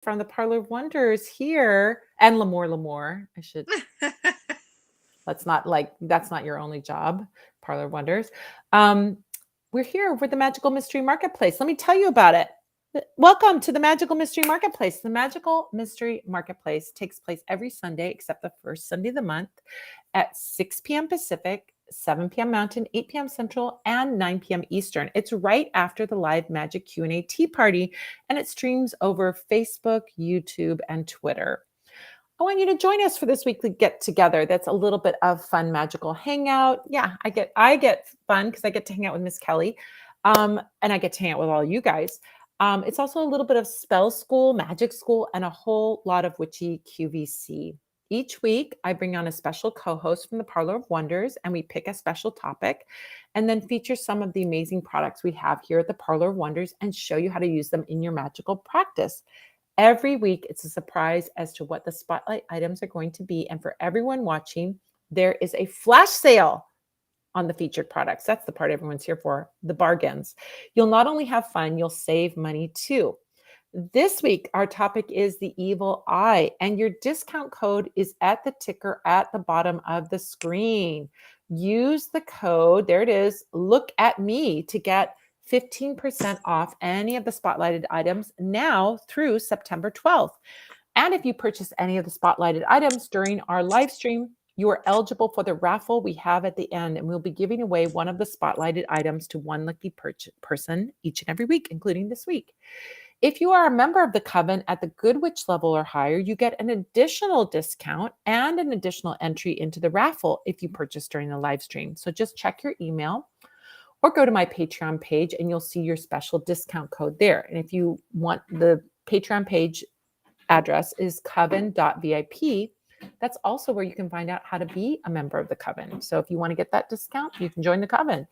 from the Parlour of Wonders here, and L'Amour. I should let's not that's not your only job, Parlour of Wonders. We're here with the Magical Mystery Marketplace. Let me tell you about it. Welcome to the Magical Mystery Marketplace. The Magical Mystery Marketplace takes place every Sunday except the first Sunday of the month at 6 p.m. Pacific, 7 p.m. Mountain, 8 p.m. Central, and 9 p.m. Eastern. It's right after the live magic Q&A tea party, and it streams over Facebook, YouTube, and Twitter. I want you to join us for this weekly get together. That's a little bit of fun, magical hangout. Yeah, I get fun because I get to hang out with Miss Kelly, and I get to hang out with all you guys. It's also a little bit of spell school, magic school, and a whole lot of witchy QVC. Each week, I bring on a special co-host from the Parlour of Wonders, and we pick a special topic and then feature some of the amazing products we have here at the Parlour of Wonders and show you how to use them in your magical practice. Every week, it's a surprise as to what the spotlight items are going to be. And for everyone watching, there is a flash sale on the featured products. That's the part everyone's here for, the bargains. You'll not only have fun, you'll save money too. This week, our topic is the evil eye, and your discount code is at the ticker at the bottom of the screen. Use the code, there it is, look at me, to get 15% off any of the spotlighted items now through September 12th. And if you purchase any of the spotlighted items during our live stream, you are eligible for the raffle we have at the end, and we'll be giving away one of the spotlighted items to one lucky person each and every week, including this week. If you are a member of the Coven at the Good Witch level or higher, you get an additional discount and an additional entry into the raffle if you purchase during the live stream. So just check your email or go to my Patreon page and you'll see your special discount code there. And if you want, the Patreon page address is coven.vip. That's also where you can find out how to be a member of the Coven. So if you want to get that discount, you can join the Coven.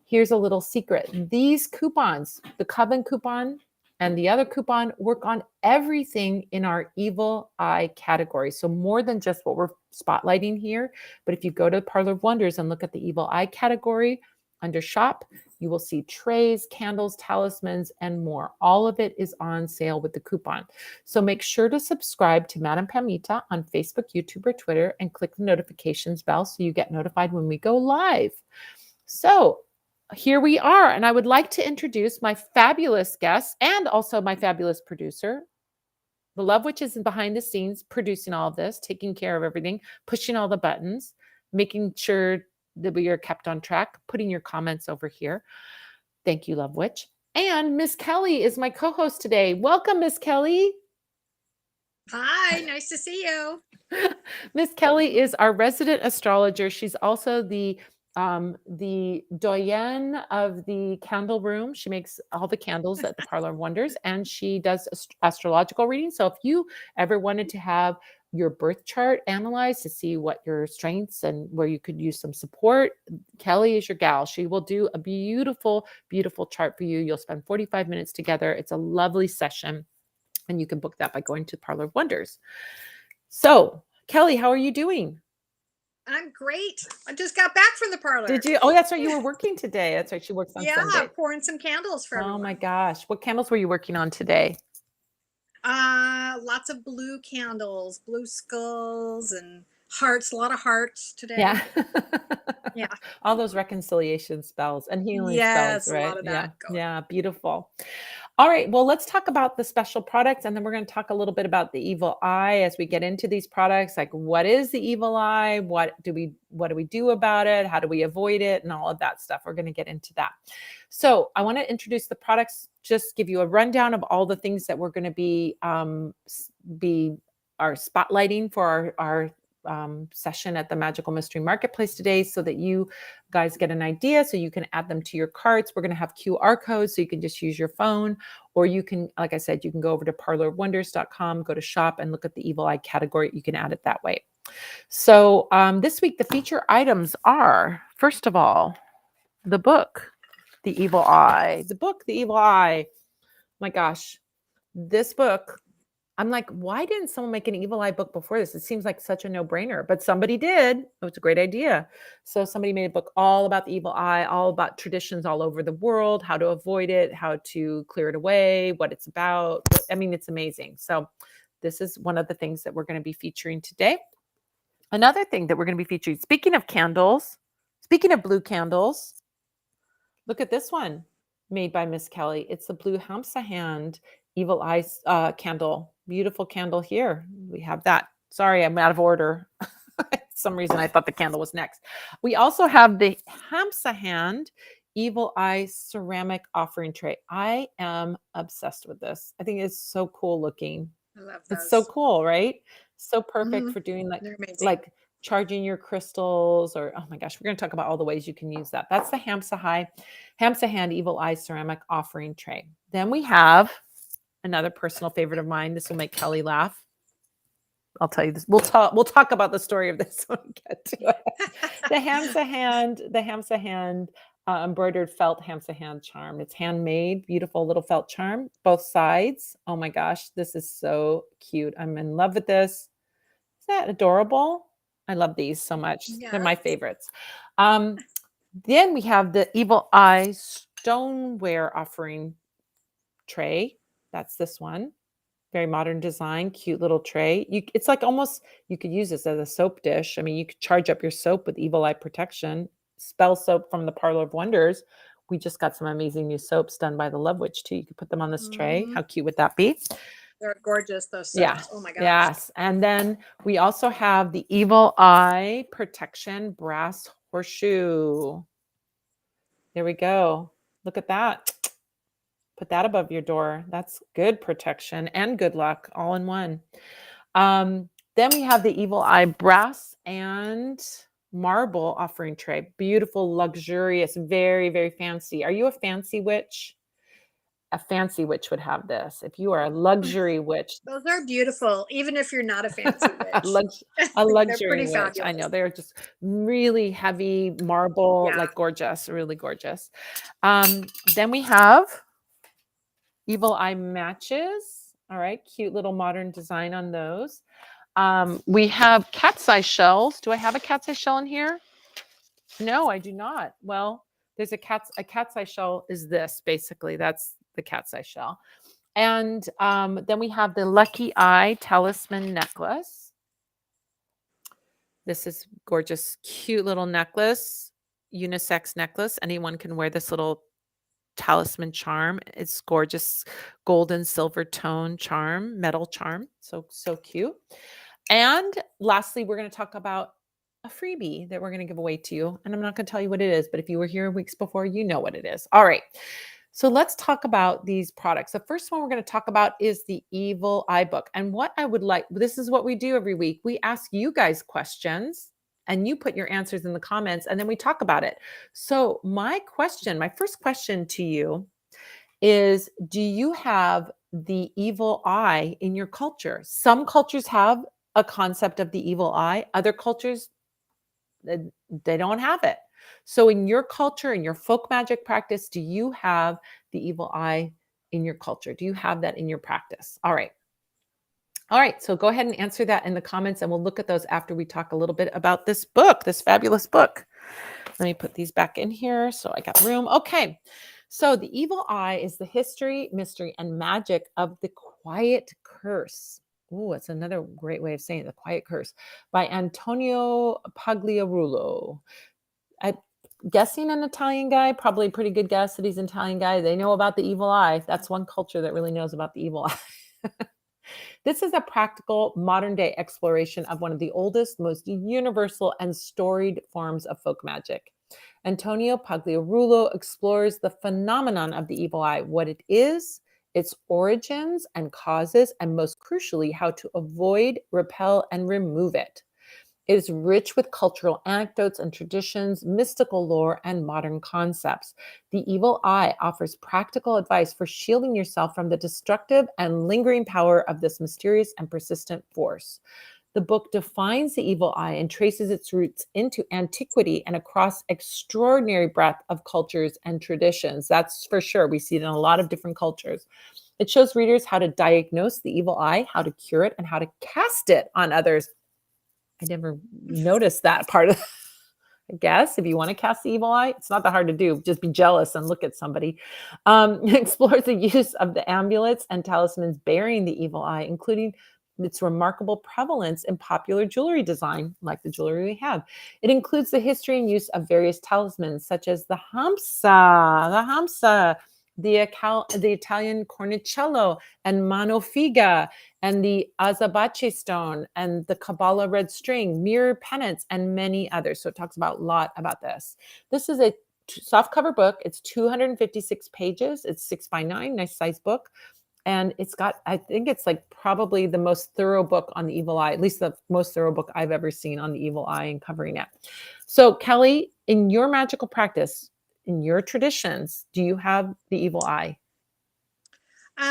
Here's a little secret. These coupons, the Coven coupon and the other coupon, work on everything in our evil eye category. So more than just what we're spotlighting here, but if you go to the Parlour of Wonders and look at the evil eye category under shop, you will see trays, candles, talismans, and more. All of it is on sale with the coupon. So make sure to subscribe to Madame Pamita on Facebook, YouTube, or Twitter, and click the notifications bell so you get notified when we go live. So here we are, and I would like to introduce my fabulous guest and also my fabulous producer. The Love Witch is behind the scenes producing all of this, taking care of everything, pushing all the buttons, making sure that we are kept on track, putting your comments over here. Thank you, Love Witch. And Miss Kelly is my co-host today. Welcome, Miss Kelly. Hi, nice to see you. Miss Kelly is our resident astrologer. She's also the doyenne of the candle room. She makes all the candles at the Parlour of Wonders, and she does astrological readings. So if you ever wanted to have your birth chart analyzed to see what your strengths and where you could use some support, Kelly is your gal. She will do a beautiful, beautiful chart for you. You'll spend 45 minutes together. It's a lovely session, and you can book that by going to Parlour of Wonders. So, Kelly, how are you doing? I'm great. I just got back from the parlor. Did you? Oh, that's right. You were working today. That's right. She works on Sunday. Yeah, pouring some candles for everyone. Oh my gosh. What candles were you working on today? Lots of blue candles, blue skulls and hearts, a lot of hearts today. Yeah. Yeah. All those reconciliation spells and healing Yes, spells, right? a lot of that going. Yeah, beautiful. All right, well, let's talk about the special products, and then we're going to talk a little bit about the evil eye as we get into these products. Like, what is the evil eye? What do we do about it? How do we avoid it? And all of that stuff. We're going to get into that. So I want to introduce the products, just give you a rundown of all the things that we're going to be our spotlighting for our session at the Magical Mystery Marketplace today, so that you guys get an idea, so you can add them to your carts. We're going to have QR codes, so you can just use your phone, or you can, like I said, you can go over to parlourofwonders.com, go to shop, and look at the evil eye category. You can add it that way. So this week, the feature items are, first of all, the book, The Evil Eye. The book, The Evil Eye. My gosh, this book I'm like, why didn't someone make an evil eye book before this? It seems like such a no-brainer, but somebody did. It was a great idea. So somebody made a book all about the evil eye, all about traditions all over the world, how to avoid it, how to clear it away, what it's about. I mean, it's amazing. So this is one of the things that we're going to be featuring today. Another thing that we're going to be featuring, speaking of candles, speaking of blue candles, look at this one made by Miss Kelly. It's the blue Hamsa hand evil eye candle. Beautiful candle here. We have that. Sorry, I'm out of order. For some reason I thought the candle was next. We also have the Hamsa hand evil eye ceramic offering tray. I am obsessed with this. I think it's so cool looking. I love It's so those. cool, right? So perfect Mhm. for doing They're amazing. like charging your crystals, or oh my gosh, we're going to talk about all the ways you can use that. That's the Hamsa hand evil eye ceramic offering tray. Then we have another personal favorite of mine. This will make Kelly laugh. I'll tell you this. We'll talk about the story of this when we get to it. The Hamsa hand embroidered felt Hamsa hand charm. It's handmade, beautiful little felt charm, both sides. Oh my gosh, this is so cute. I'm in love with this. Is that adorable? I love these so much. They're my Yes. favorites. Then we have the Evil Eye Stoneware offering tray. That's this one. Very modern design, cute little tray. It's like almost you could use this as a soap dish. I mean, you could charge up your soap with Evil Eye protection. Spell soap from the Parlour of Wonders. We just got some amazing new soaps done by the Love Witch too. You could put them on this tray. How Mhm. cute would that be? They're gorgeous, those Yeah. soaps. Oh my gosh. Yes. And then we also have the Evil Eye Protection Brass Horseshoe. There we go. Look at that. Put that above your door. That's good protection and good luck all in one. Then we have the Evil Eye Brass and Marble offering tray. Beautiful, luxurious, very, very fancy. Are you a fancy witch? A fancy witch would have this. If you are a luxury witch, Those are beautiful, even if you're not a fancy a, witch. lux- a They're luxury pretty witch. I fabulous. know they're just really heavy marble, Yeah. like gorgeous, really gorgeous. Then we have Evil Eye matches. All right, cute little modern design on those. We have cat's eye shells. Do I have a cat's eye shell in here? No, I do not. Well, there's a cat's eye shell is this basically. That's the cat's eye shell. And then we have the Lucky Eye Talisman necklace. This is gorgeous, cute little necklace, unisex necklace. Anyone can wear this little talisman charm. It's gorgeous, golden silver tone charm, metal charm. So cute. And lastly, we're going to talk about a freebie that we're going to give away to you. And I'm not going to tell you what it is, but if you were here weeks before, you know what it is. All right. So let's talk about these products. The first one we're going to talk about is the Evil Eye book. And what I would like, this is what we do every week. We ask you guys questions and you put your answers in the comments and then we talk about it. So my first question to you is, do you have the evil eye in your culture? Some cultures have a concept of the evil eye. Other cultures, they don't have it. So in your culture, in your folk magic practice, do you have the evil eye in your culture? Do you have that in your practice? All right. All right. So go ahead and answer that in the comments and we'll look at those after we talk a little bit about this book, this fabulous book. Let me put these back in here so I got room. Okay. So the evil eye is the history, mystery, and magic of the quiet curse. Oh, it's another great way of saying it, the quiet curse by Antonio Pagliarulo. I'm guessing an Italian guy, probably a pretty good guess that he's an Italian guy. They know about the evil eye. That's one culture that really knows about the evil eye. This is a practical modern day exploration of one of the oldest, most universal and storied forms of folk magic. Antonio Pagliarulo explores the phenomenon of the evil eye, what it is, its origins and causes, and most crucially, how to avoid, repel, and remove it. It is rich with cultural anecdotes and traditions, mystical lore, and modern concepts. The Evil Eye offers practical advice for shielding yourself from the destructive and lingering power of this mysterious and persistent force. The book defines the evil eye and traces its roots into antiquity and across extraordinary breadth of cultures and traditions. That's for sure. We see it in a lot of different cultures. It shows readers how to diagnose the evil eye, how to cure it, and how to cast it on others. I never noticed that part of I guess if you want to cast the evil eye, it's not that hard to do. Just be jealous and look at somebody. Explores the use of the amulets and talismans bearing the evil eye, including its remarkable prevalence in popular jewelry design, like the jewelry we have. It includes the history and use of various talismans, such as the Hamsa, the Italian cornicello and manofiga, and the azabache stone, and the Kabbalah red string, mirror pennants, and many others. So it talks about a lot about this. This is a soft cover book. It's 256 pages. It's 6x9, nice size book. And it's got, I think it's like probably the most thorough book on the evil eye, at least the most thorough book I've ever seen on the evil eye and covering it. So Kelly, in your magical practice, in your traditions, do you have the evil eye?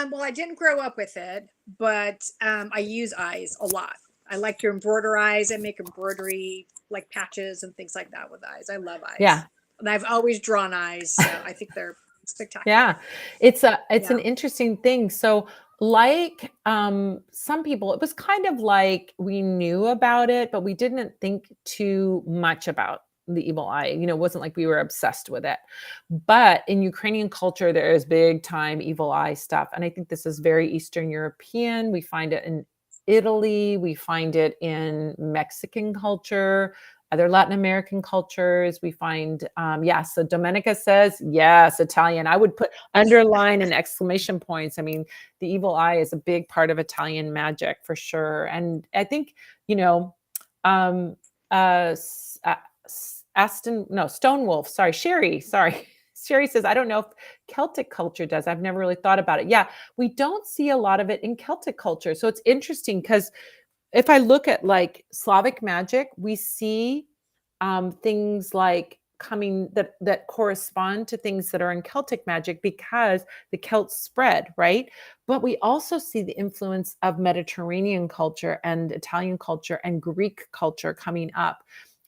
Well, I didn't grow up with it, but I use eyes a lot. I like to embroider eyes. I make embroidery like patches and things like that with eyes. I love eyes. Yeah. And I've always drawn eyes, so I think they're spectacular. Yeah. It's an interesting thing. So like some people, it was kind of like we knew about it, but we didn't think too much about the evil eye. You know, it wasn't like we were obsessed with it. But in Ukrainian culture, there is big time evil eye stuff. And I think this is very Eastern European. We find it in Italy. We find it in Mexican culture, other Latin American cultures. We find, so Domenica says, yes, Italian. I would put underline and exclamation points. I mean, the evil eye is a big part of Italian magic for sure. And I think, you know, Stonewolf, Sherry says, I don't know if Celtic culture does. I've never really thought about it. Yeah, we don't see a lot of it in Celtic culture. So it's interesting because if I look at like Slavic magic, we see things like coming that correspond to things that are in Celtic magic because the Celts spread, right? But we also see the influence of Mediterranean culture and Italian culture and Greek culture coming up.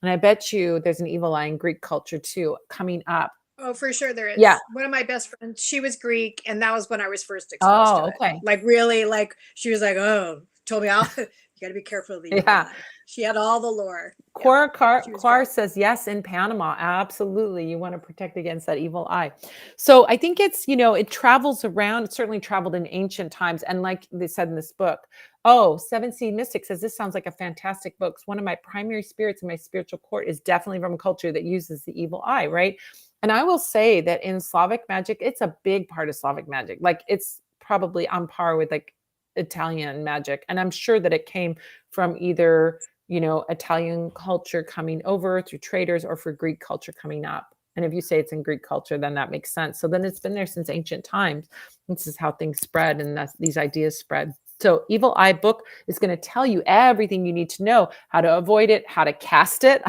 And I bet you there's an evil eye in Greek culture too coming up. Oh, for sure there is. Yeah. One of my best friends, she was Greek, and that was when I was first exposed to it. Okay. Like really, like she was like, "Oh, told me, you got to be careful of the evil eye." She had all the lore. Cora Carr says, yes, in Panama. Absolutely. You want to protect against that evil eye. So I think it's, you know, it travels around. It certainly traveled in ancient times. And like they said in this book, Seven Seed Mystic says, this sounds like a fantastic book. One of my primary spirits in my spiritual court is definitely from a culture that uses the evil eye, right? And I will say that in Slavic magic, it's a big part of Slavic magic. Like it's probably on par with like Italian magic. And I'm sure that it came from either, you know, Italian culture coming over through traders or for Greek culture coming up. And if you say it's in Greek culture, then that makes sense. So then it's been there since ancient times. This is how things spread and these ideas spread. So Evil Eye book is going to tell you everything you need to know, how to avoid it, how to cast it.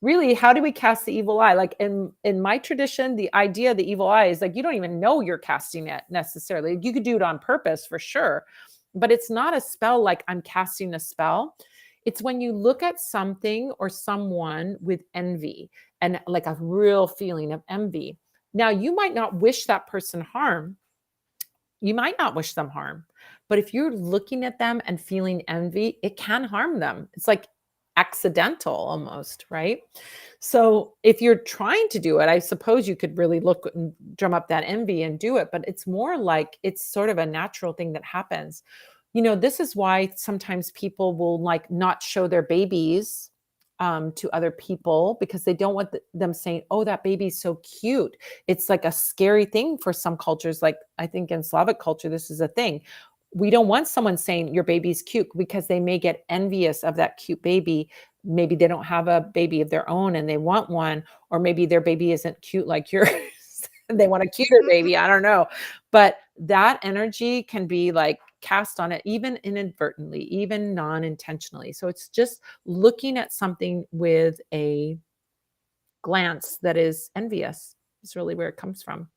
Really, how do we cast the evil eye? Like in my tradition, the idea of the evil eye is like, you don't even know you're casting it necessarily. You could do it on purpose for sure, but it's not a spell like I'm casting a spell. It's when you look at something or someone with envy and like a real feeling of envy. Now, you might not wish that person harm. You might not wish them harm, but if you're looking at them and feeling envy, it can harm them. It's like accidental almost, right? So if you're trying to do it, I suppose you could really look and drum up that envy and do it, but it's more like it's sort of a natural thing that happens. You know, this is why sometimes people will like not show their babies to other people because they don't want them saying, oh, that baby's so cute. It's like a scary thing for some cultures. Like I think in Slavic culture, this is a thing. We don't want someone saying your baby's cute because they may get envious of that cute baby. Maybe they don't have a baby of their own and they want one, or maybe their baby isn't cute like yours. They want a cuter baby. I don't know. But that energy can be like cast on it, even inadvertently, even non-intentionally. So it's just looking at something with a glance that is envious. It's really where it comes from.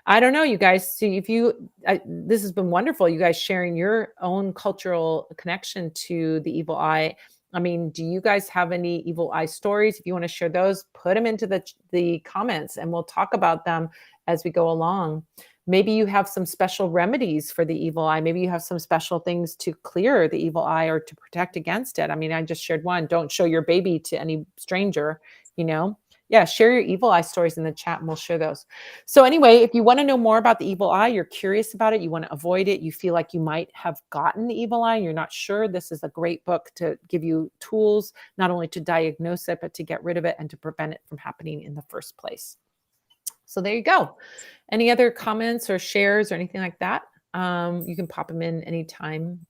I don't know, you guys. See, this has been wonderful. You guys sharing your own cultural connection to the evil eye. I mean, do you guys have any evil eye stories? If you want to share those, put them into the comments and we'll talk about them as we go along. Maybe you have some special remedies for the evil eye. Maybe you have some special things to clear the evil eye or to protect against it. I mean, I just shared one. Don't show your baby to any stranger, you know? Yeah, share your evil eye stories in the chat and we'll share those. So anyway, if you want to know more about the evil eye, you're curious about it, you want to avoid it, you feel like you might have gotten the evil eye, you're not sure, this is a great book to give you tools, not only to diagnose it, but to get rid of it and to prevent it from happening in the first place. So there you go. Any other comments or shares or anything like that? You can pop them in anytime,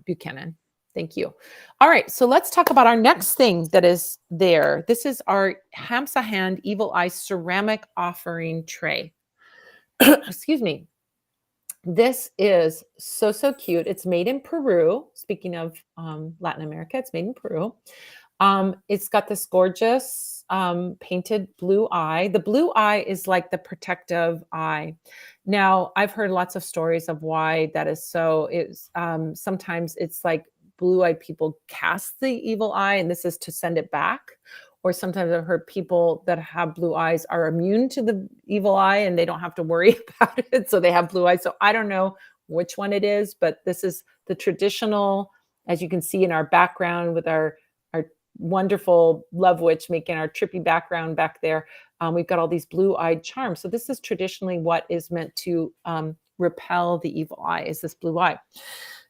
Buchanan. Thank you. All right, so let's talk about our next thing that is there. This is our Hamsa Hand Evil Eye ceramic offering tray. Excuse me. This is so, so cute. It's made in Peru. Speaking of Latin America, it's made in Peru. It's got this gorgeous painted blue eye. The blue eye is like the protective eye. Now, I've heard lots of stories of why that is so. It's sometimes it's like blue-eyed people cast the evil eye, and this is to send it back. Or sometimes I've heard people that have blue eyes are immune to the evil eye and they don't have to worry about it. So they have blue eyes. So I don't know which one it is, but this is the traditional, as you can see in our background with our wonderful love witch making our trippy background back there. We've got all these blue-eyed charms. So this is traditionally what is meant to repel the evil eye, is this blue eye.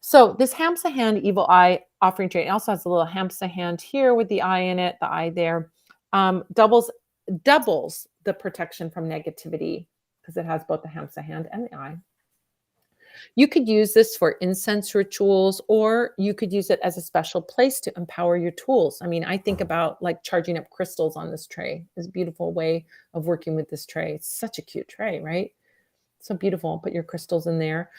So this Hamsa Hand Evil Eye offering tray, it also has a little Hamsa hand here with the eye in it, the eye there, doubles the protection from negativity because it has both the Hamsa hand and the eye. You could use this for incense rituals, or you could use it as a special place to empower your tools. I mean, I think about like charging up crystals on this tray. It's a beautiful way of working with this tray. It's such a cute tray, right? So beautiful. Put your crystals in there.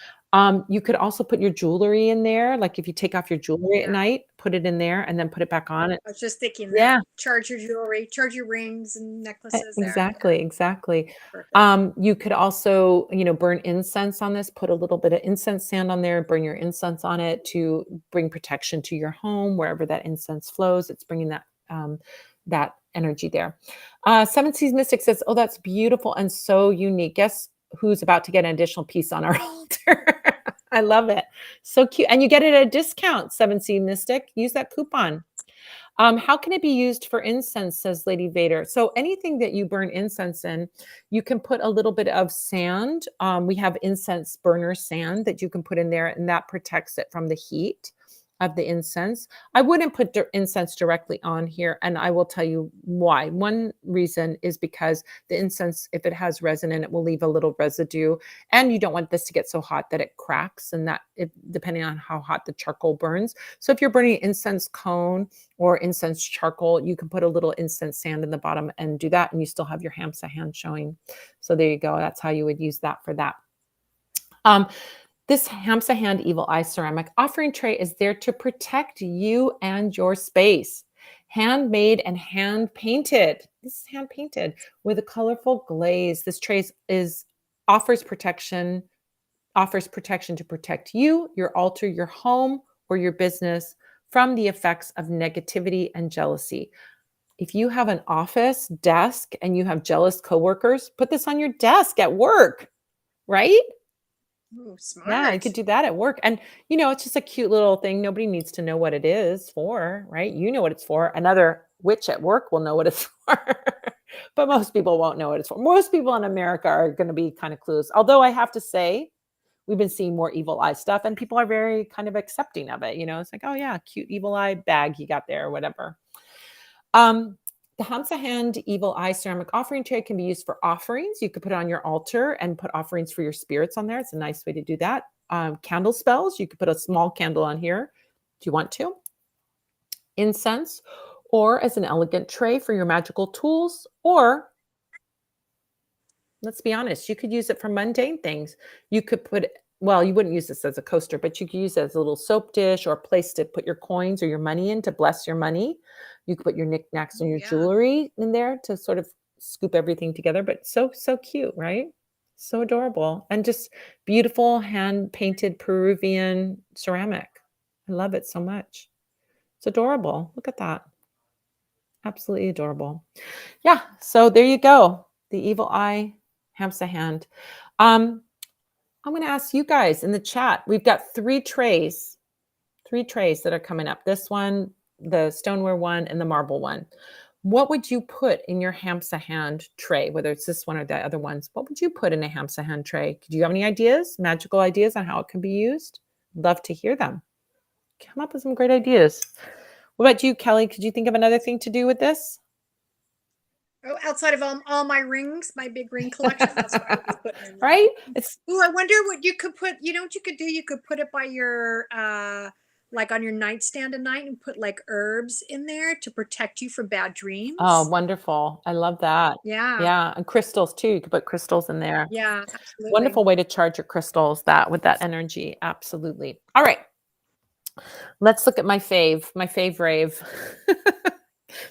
You could also put your jewelry in there. Like if you take off your jewelry at night, put it in there and then put it back on. I was just thinking Yeah. that. Charge your jewelry, charge your rings and necklaces there. Exactly. Perfect. You could also, burn incense on this, put a little bit of incense sand on there, burn your incense on it to bring protection to your home, wherever that incense flows. It's bringing that energy there. Seven Seas Mystic says, oh, that's beautiful and so unique. Guess who's about to get an additional piece on our altar? I love it. So cute. And you get it at a discount, 7C Mystic. Use that coupon. How can it be used for incense, says Lady Vader? So anything that you burn incense in, you can put a little bit of sand. We have incense burner sand that you can put in there, and that protects it from the heat of the incense. I wouldn't put incense directly on here, and I will tell you why. One reason is because the incense, if it has resin in it, will leave a little residue, and you don't want this to get so hot that it cracks, and that depending on how hot the charcoal burns. So if you're burning incense cone or incense charcoal, you can put a little incense sand in the bottom and do that, and you still have your Hamsa hand showing. So there you go. That's how you would use that for that. This Hamsa Hand Evil Eye ceramic offering tray is there to protect you and your space. Handmade and hand painted. This is hand painted with a colorful glaze. This tray offers protection to protect you, your altar, your home, or your business from the effects of negativity and jealousy. If you have an office desk and you have jealous coworkers, put this on your desk at work, right? Ooh, smart. Yeah, you could do that at work. And, it's just a cute little thing. Nobody needs to know what it is for, right? You know what it's for. Another witch at work will know what it's for. But most people won't know what it's for. Most people in America are going to be kind of clueless. Although I have to say, we've been seeing more evil eye stuff and people are very kind of accepting of it. It's like, oh yeah, cute evil eye bag you got there or whatever. The Hamsa Hand Evil Eye ceramic offering tray can be used for offerings. You could put it on your altar and put offerings for your spirits on there. It's a nice way to do that. Candle spells. You could put a small candle on here if you want to. Incense, or as an elegant tray for your magical tools, or let's be honest, you could use it for mundane things. You could you wouldn't use this as a coaster, but you could use it as a little soap dish or a place to put your coins or your money in to bless your money. You could put your knickknacks and your jewelry in there to sort of scoop everything together. But so cute, right? So adorable. And just beautiful hand-painted Peruvian ceramic. I love it so much. It's adorable. Look at that. Absolutely adorable. Yeah, so there you go. The Evil Eye Hamsa Hand. I'm going to ask you guys in the chat. We've got three trays that are coming up. This one, the stoneware one, and the marble one. What would you put in your Hamsa hand tray, whether it's this one or the other ones? What would you put in a Hamsa hand tray? Do you have any ideas, magical ideas on how it can be used? Love to hear them. Come up with some great ideas. What about you, Kelly? Could you think of another thing to do with this? Oh, outside of all my rings, my big ring collection, that's what I would be putting in there. Right? It's Oh, I wonder what you could put. You know what you could do? You could put it by your like on your nightstand at night and put like herbs in there to protect you from bad dreams. oh, wonderful. I love that. Yeah. Yeah. And crystals too. You could put crystals in there. Yeah, absolutely. Wonderful way to charge your crystals with that energy. Absolutely. All right. Let's look at my fave rave.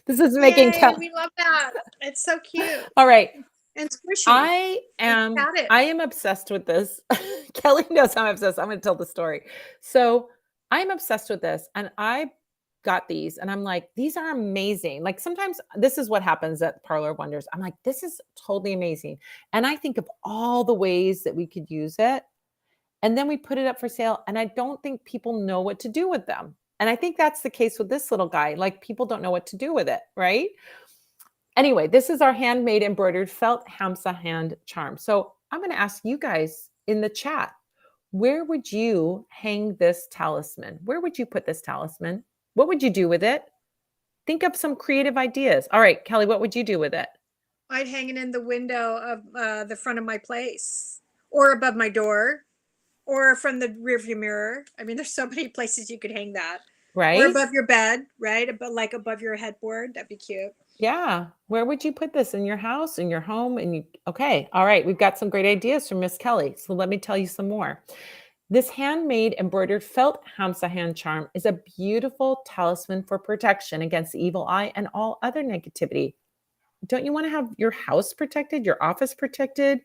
This is making Yay, we love that. It's so cute. All right. And squishy. I am obsessed with this. Kelly knows I'm obsessed. I'm going to tell the story. So I'm obsessed with this, and I got these, and I'm like, these are amazing. Like sometimes this is what happens at Parlour of Wonders. I'm like, this is totally amazing, and I think of all the ways that we could use it, and then we put it up for sale, and I don't think people know what to do with them. And I think that's the case with this little guy. Like people don't know what to do with it, right? Anyway, this is our handmade embroidered felt Hamsa hand charm. So I'm going to ask you guys in the chat, where would you hang this talisman? Where would you put this talisman? What would you do with it? Think of some creative ideas. All right, Kelly, what would you do with it? I'd hang it in the window of the front of my place, or above my door, or from the rearview mirror. I mean, there's so many places you could hang that. Right? Or above your bed, right? Like above your headboard. That'd be cute. Yeah. Where would you put this? In your house, in your home? Okay. All right. We've got some great ideas from Miss Kelly. So let me tell you some more. This handmade embroidered felt Hamsa hand charm is a beautiful talisman for protection against the evil eye and all other negativity. Don't you want to have your house protected, your office protected?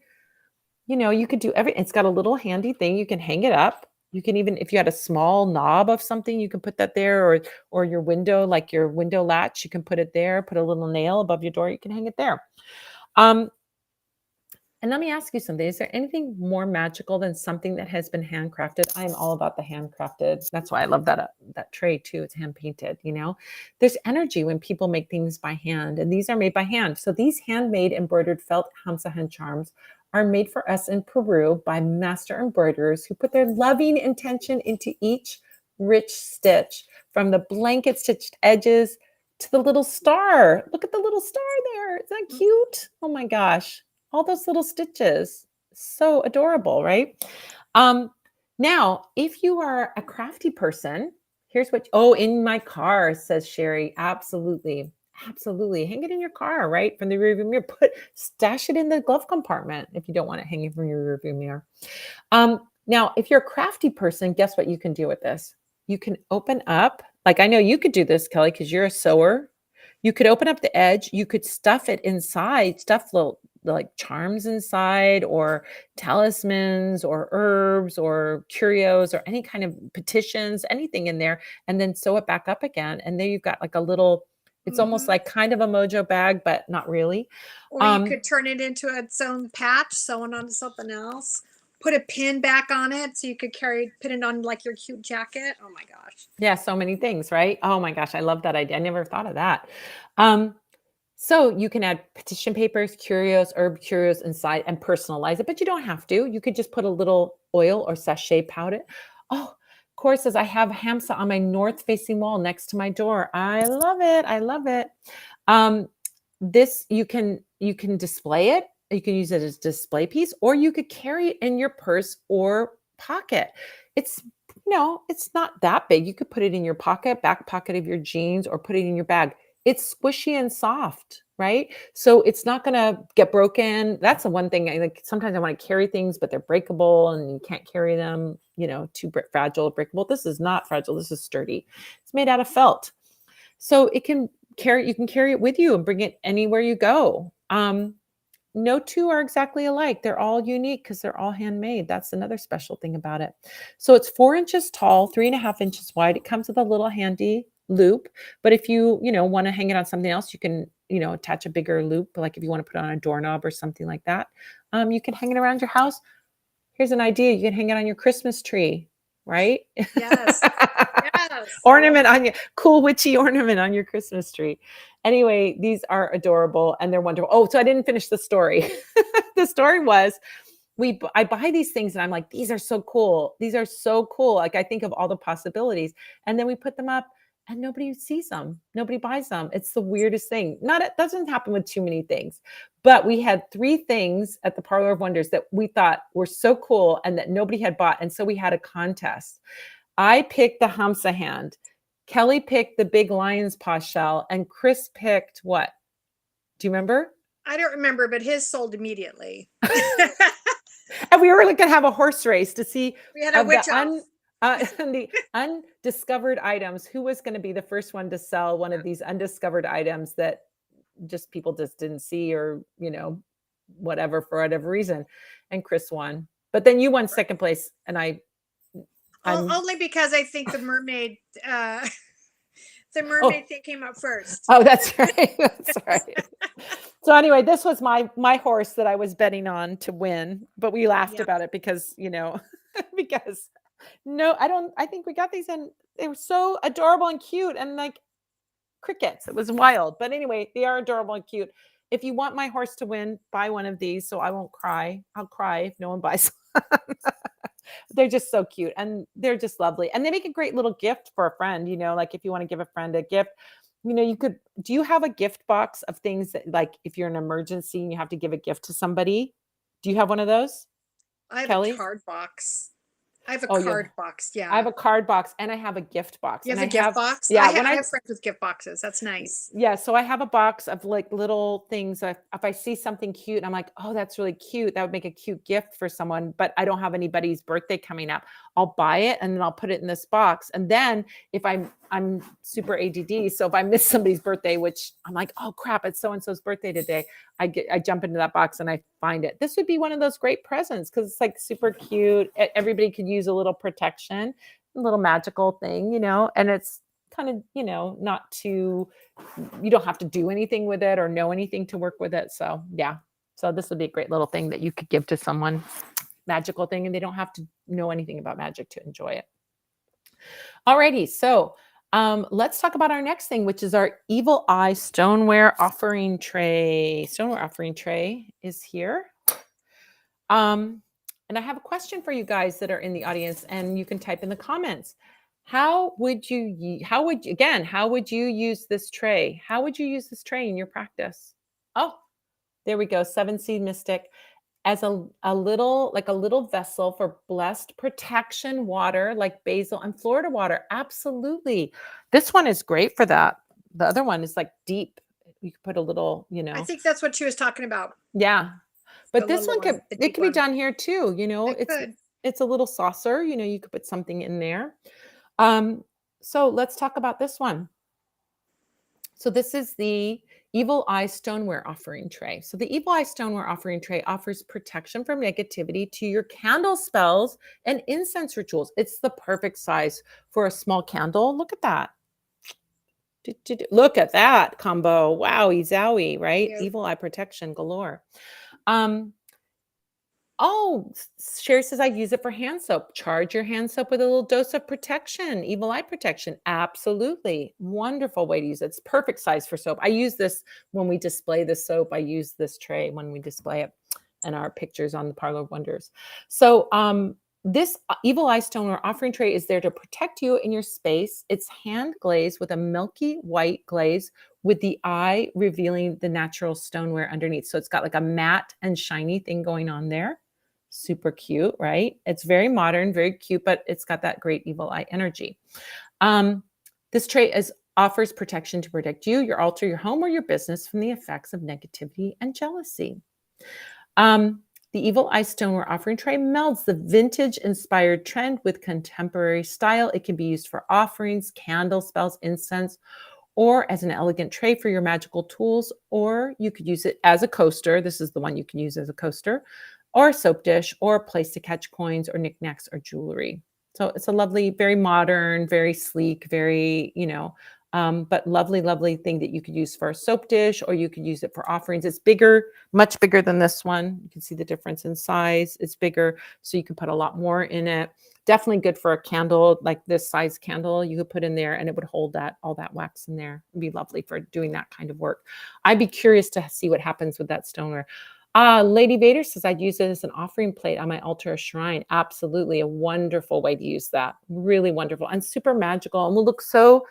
You know, you could do it's got a little handy thing. You can hang it up. You can even, if you had a small knob of something, you can put that there, or your window, like your window latch, you can put it there, put a little nail above your door, you can hang it there. And let me ask you something. Is there anything more magical than something that has been handcrafted? I'm all about the handcrafted. That's why I love that tray too. It's hand painted, you know. There's energy when people make things by hand, and these are made by hand. So these handmade embroidered felt Hamsa hand charms are made for us in Peru by master embroiderers who put their loving intention into each rich stitch, from the blanket stitched edges to the little star. Look at the little star there. Isn't that cute? Oh my gosh. All those little stitches. So adorable, right? Now, if you are a crafty person, here's what, in my car, says Sherry. Absolutely. Absolutely. Hang it in your car, right? From the rearview mirror. Stash it in the glove compartment if you don't want it hanging from your rearview mirror. Now, if you're a crafty person, guess what you can do with this? You can open up, like I know you could do this, Kelly, because you're a sewer. You could open up the edge. You could stuff it inside, stuff little like charms inside, or talismans, or herbs, or curios, or any kind of petitions, anything in there, and then sew it back up again. And there you've got like a little, it's almost like kind of a mojo bag, but not really. Or you could turn it into its own patch, sew it onto something else. Put a pin back on it so you could put it on like your cute jacket. Oh my gosh. Yeah, so many things, right? Oh my gosh, I love that idea. I never thought of that. So you can add petition papers, curios, herb curios inside and personalize it, but you don't have to. You could just put a little oil or sachet powder. Oh, Cora says, I have Hamsa on my north-facing wall next to my door. I love it. I love it. This, you can display it. You can use it as a display piece, or you could carry it in your purse or pocket. It's not that big. You could put it in your pocket, back pocket of your jeans, or put it in your bag. It's squishy and soft, right? So it's not going to get broken. That's the one thing. Sometimes I want to carry things, but they're breakable and you can't carry them, too fragile, breakable. This is not fragile. This is sturdy. It's made out of felt. So you can carry it with you and bring it anywhere you go. No two are exactly alike. They're all unique because they're all handmade. That's another special thing about it. So it's 4 inches tall, 3.5 inches wide. It comes with a little handy loop, but if you want to hang it on something else, you can attach a bigger loop, like if you want to put it on a doorknob or something like that. You can hang it around your house. Here's an idea. You can hang it on your Christmas tree, right? Yes. Yes. I love Ornament that. on your cool witchy ornament on your Christmas tree. Anyway, these are adorable and they're wonderful. Oh, so I didn't finish the story. The story was I buy these things and I'm like, these are so cool. These are so cool. Like I think of all the possibilities. And then we put them up and nobody sees them. Nobody buys them. It's the weirdest thing. Not it doesn't happen with too many things. But we had 3 things at the Parlour of Wonders that we thought were so cool and that nobody had bought. And so we had a contest. I picked the Hamsa hand. Kelly picked the big lion's paw shell, and Chris picked what? Do you remember? I don't remember, but his sold immediately. And we were like going to have a horse race to see We had a of witch off. the undiscovered items, who was going to be the first one to sell one of these undiscovered items that just people just didn't see, or whatever, for whatever reason. And Chris won, but then you won second place, and Only because I think the mermaid the oh, mermaid thing came up first. oh, that's right. That's right. So anyway, this was my horse that I was betting on to win, but we laughed Yeah. about it because, because I think we got these and they were so adorable and cute and like crickets. It was wild. But anyway, they are adorable and cute. If you want my horse to win, buy one of these so I won't cry. I'll cry if no one buys one. They're just so cute and they're just lovely. And they make a great little gift for a friend, like if you want to give a friend a gift, do you have a gift box of things that, like, if you're in an emergency and you have to give a gift to somebody? Do you have one of those, I have Kelly? a card box. I have a Oh, card box. I Yeah. have a card box and I have a gift box. You have And a gift box? yeah, I have friends with gift boxes. That's nice. yeah, so I have a box of like little things. If I see something cute, I'm like, oh, that's really cute. That would make a cute gift for someone, but I don't have anybody's birthday coming up. I'll buy it and then I'll put it in this box. And then if I'm super ADD, so if I miss somebody's birthday, which I'm like, oh crap, it's so-and-so's birthday today, I jump into that box and I find it. This would be one of those great presents because it's like super cute. Everybody could use a little protection, a little magical thing, and it's kind of, not too, you don't have to do anything with it or know anything to work with it. So yeah. So this would be a great little thing that you could give to someone, magical thing, and they don't have to know anything about magic to enjoy it. Alrighty. So let's talk about our next thing, which is our Evil Eye Stoneware offering tray. Stoneware offering tray is here. And I have a question for you guys that are in the audience, and you can type in the comments. How would you use this tray? How would you use this tray in your practice? Oh, there we go. 7 Seed Mystic as a little vessel for blessed protection water, like basil and Florida water. Absolutely. This one is great for that. The other one is like deep. You could put a little, I think that's what she was talking about. Yeah. But The this one little it could be done here too. It It's a little saucer, you could put something in there. So let's talk about this one. So this is the Evil Eye Stoneware offering tray. So the Evil Eye Stoneware offering tray offers protection from negativity to your candle spells and incense rituals. It's the perfect size for a small candle. Look at that. Look at that combo. Wowie zowie, right? Yeah. Evil eye protection galore. Oh, Sherry says, I use it for hand soap. Charge your hand soap with a little dose of protection, evil eye protection. Absolutely. Wonderful way to use it. It's perfect size for soap. I use this when we display the soap. I use this tray when we display it and our pictures on the Parlour of Wonders. So this Evil Eye Stoneware offering tray is there to protect you in your space. It's hand glazed with a milky white glaze with the eye revealing the natural stoneware underneath. So it's got like a matte and shiny thing going on there. Super cute, right? It's very modern, very cute, but it's got that great evil eye energy. This tray offers protection to protect you, your altar, your home, or your business from the effects of negativity and jealousy. The Evil Eye Stoneware offering tray melds the vintage-inspired trend with contemporary style. It can be used for offerings, candle spells, incense, or as an elegant tray for your magical tools, or you could use it as a coaster. This is the one you can use as a coaster, or a soap dish, or a place to catch coins or knickknacks or jewelry. So it's a lovely, very modern, very sleek, very, But lovely, lovely thing that you could use for a soap dish, or you could use it for offerings. It's bigger, much bigger than this one. You can see the difference in size. It's bigger, so you can put a lot more in it. Definitely good for a candle, like this size candle you could put in there, and it would hold that all that wax in there. It'd be lovely for doing that kind of work. I'd be curious to see what happens with that stoneware. Lady Vader says I'd use it as an offering plate on my altar or shrine. Absolutely, a wonderful way to use that. Really wonderful and super magical, and will look so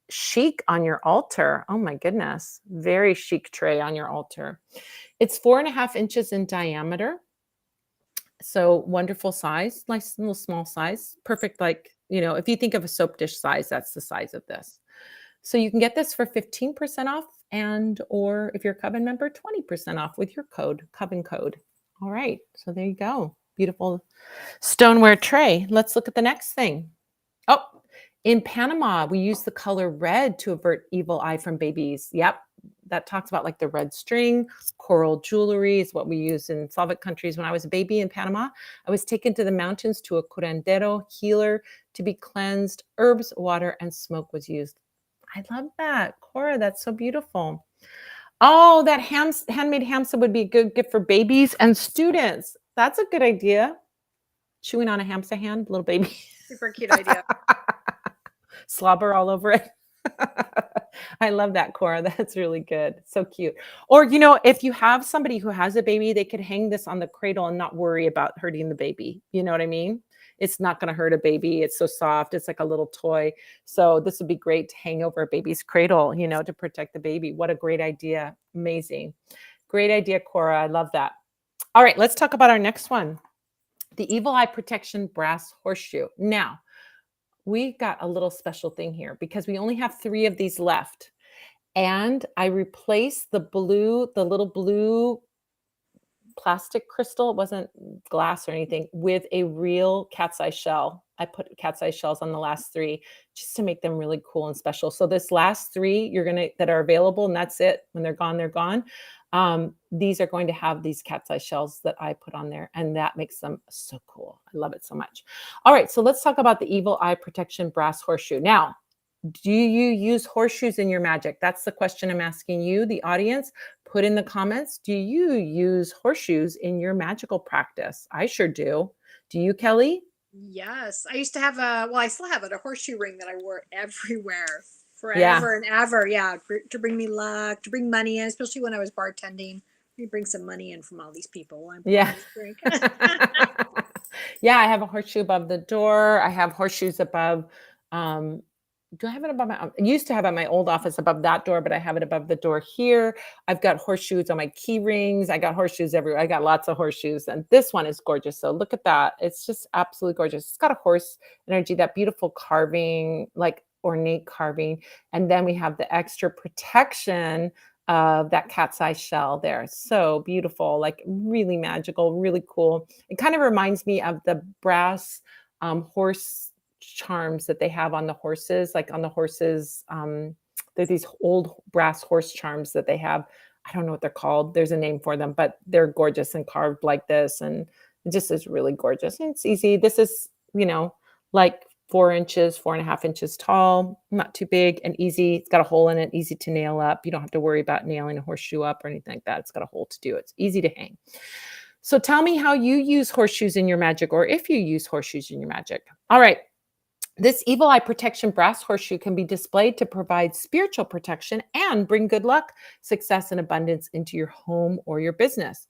chic on your altar. Oh my goodness, very chic tray on your altar. It's 4.5 inches in diameter. So wonderful size, nice little small size, perfect. Like, if you think of a soap dish size, that's the size of this. So you can get this for 15% off, and or if you're a Coven member, 20% off with your code, Coven code. All right, so there you go. Beautiful stoneware tray. Let's look at the next thing. Oh, in Panama, we use the color red to avert evil eye from babies. Yep, that talks about like the red string. Coral jewelry is what we use in Slavic countries. When I was a baby in Panama, I was taken to the mountains to a curandero healer to be cleansed. Herbs, water, and smoke was used. I love that, Cora. That's so beautiful. Oh, that handmade Hamsa would be a good gift for babies and students. That's a good idea. Chewing on a Hamsa hand, little baby. Super cute idea. Slobber all over it. I love that, Cora. That's really good. So cute. Or, if you have somebody who has a baby, they could hang this on the cradle and not worry about hurting the baby. You know what I mean? It's not going to hurt a baby. It's so soft. It's like a little toy. So this would be great to hang over a baby's cradle, to protect the baby. What a great idea. Amazing. Great idea, Cora. I love that. All right, let's talk about our next one. The Evil Eye Protection Brass Horseshoe. Now, we got a little special thing here because we only have 3 of these left. And I replaced the little blue plastic crystal, it wasn't glass or anything, with a real cat's eye shell. I put cat's eye shells on the last 3 just to make them really cool and special. So this last 3 that are available, and that's it. When they're gone, they're gone. These are going to have these cat's eye shells that I put on there, and that makes them so cool. I love it so much. All right, so let's talk about the Evil Eye Protection Brass Horseshoe. Now, do you use horseshoes in your magic? That's the question I'm asking you, the audience. Put in the comments. Do you use horseshoes in your magical practice? I sure do. Do you, Kelly? Yes. I used to have I still have it, a horseshoe ring that I wore everywhere forever and ever. Yeah. To bring me luck, to bring money in, especially when I was bartending. You bring some money in from all these people. Yeah. Yeah, I have a horseshoe above the door. I have horseshoes above, do I have it above I used to have at my old office above that door, but I have it above the door here. I've got horseshoes on my key rings. I got horseshoes everywhere. I got lots of horseshoes, and this one is gorgeous. So look at that. It's just absolutely gorgeous. It's got a horse energy, that beautiful carving, like ornate carving. And then we have the extra protection of that cat's eye shell there. So beautiful, like really magical, really cool. It kind of reminds me of the brass horse charms that they have on the horses, like on the horses. There's these old brass horse charms that they have. I don't know what they're called. There's a name for them, but they're gorgeous and carved like this. And it just is really gorgeous. And it's easy. This is, like 4 inches, 4.5 inches tall, not too big and easy. It's got a hole in it, easy to nail up. You don't have to worry about nailing a horseshoe up or anything like that. It's got a hole to do it. It's easy to hang. So tell me how you use horseshoes in your magic, or if you use horseshoes in your magic. All right. This Evil Eye Protection Brass Horseshoe can be displayed to provide spiritual protection and bring good luck, success, and abundance into your home or your business.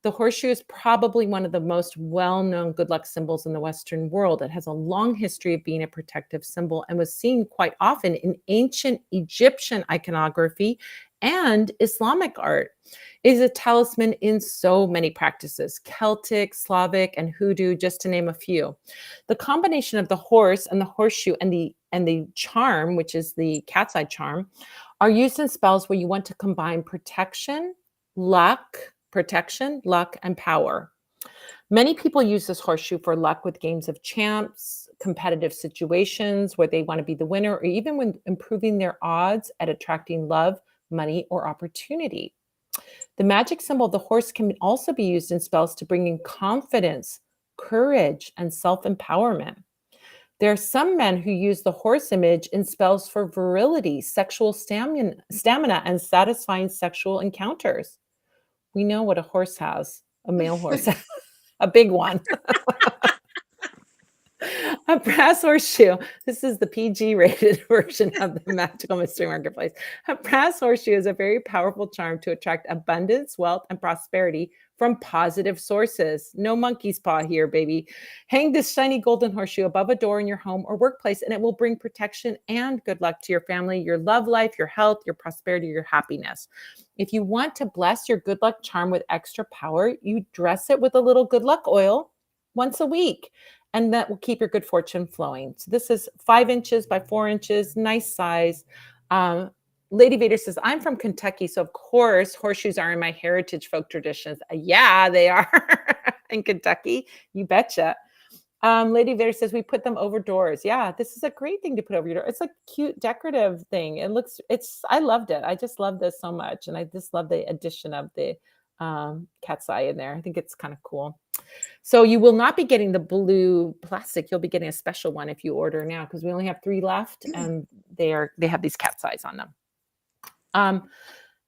The horseshoe is probably one of the most well-known good luck symbols in the Western world. It has a long history of being a protective symbol and was seen quite often in ancient Egyptian iconography and Islamic art. It is a talisman in so many practices: Celtic, Slavic, and Hoodoo, just to name a few. The combination of the horse and the horseshoe and the charm, which is the cat's eye charm, are used in spells where you want to combine protection, luck, and power. Many people use this horseshoe for luck with games of champs, competitive situations where they want to be the winner, or even when improving their odds at attracting love, money, or opportunity. The magic symbol of the horse can also be used in spells to bring in confidence, courage, and self-empowerment. There are some men who use the horse image in spells for virility, sexual stamina, and satisfying sexual encounters. We know what a horse has, a male horse, a big one. A brass horseshoe. This is the PG rated version of the Magical Mystery Marketplace. A brass horseshoe is a very powerful charm to attract abundance, wealth, and prosperity from positive sources. No monkey's paw here, baby. Hang this shiny golden horseshoe above a door in your home or workplace, and it will bring protection and good luck to your family, your love life, your health, your prosperity, your happiness. If you want to bless your good luck charm with extra power, you dress it with a little good luck oil once a week, and that will keep your good fortune flowing. So this is 5 inches by 4 inches, nice size. Lady Vader says, I'm from Kentucky, so of course horseshoes are in my heritage folk traditions. Yeah, they are in Kentucky. You betcha. Lady Vader says, we put them over doors. Yeah, this is a great thing to put over your door. It's a cute decorative thing. I loved it. I just love this so much. And I just love the addition of the cat's eye in there. I think it's kind of cool. So you will not be getting the blue plastic. You'll be getting a special one if you order now, because we only have 3 left, and they have these cat's eyes on them.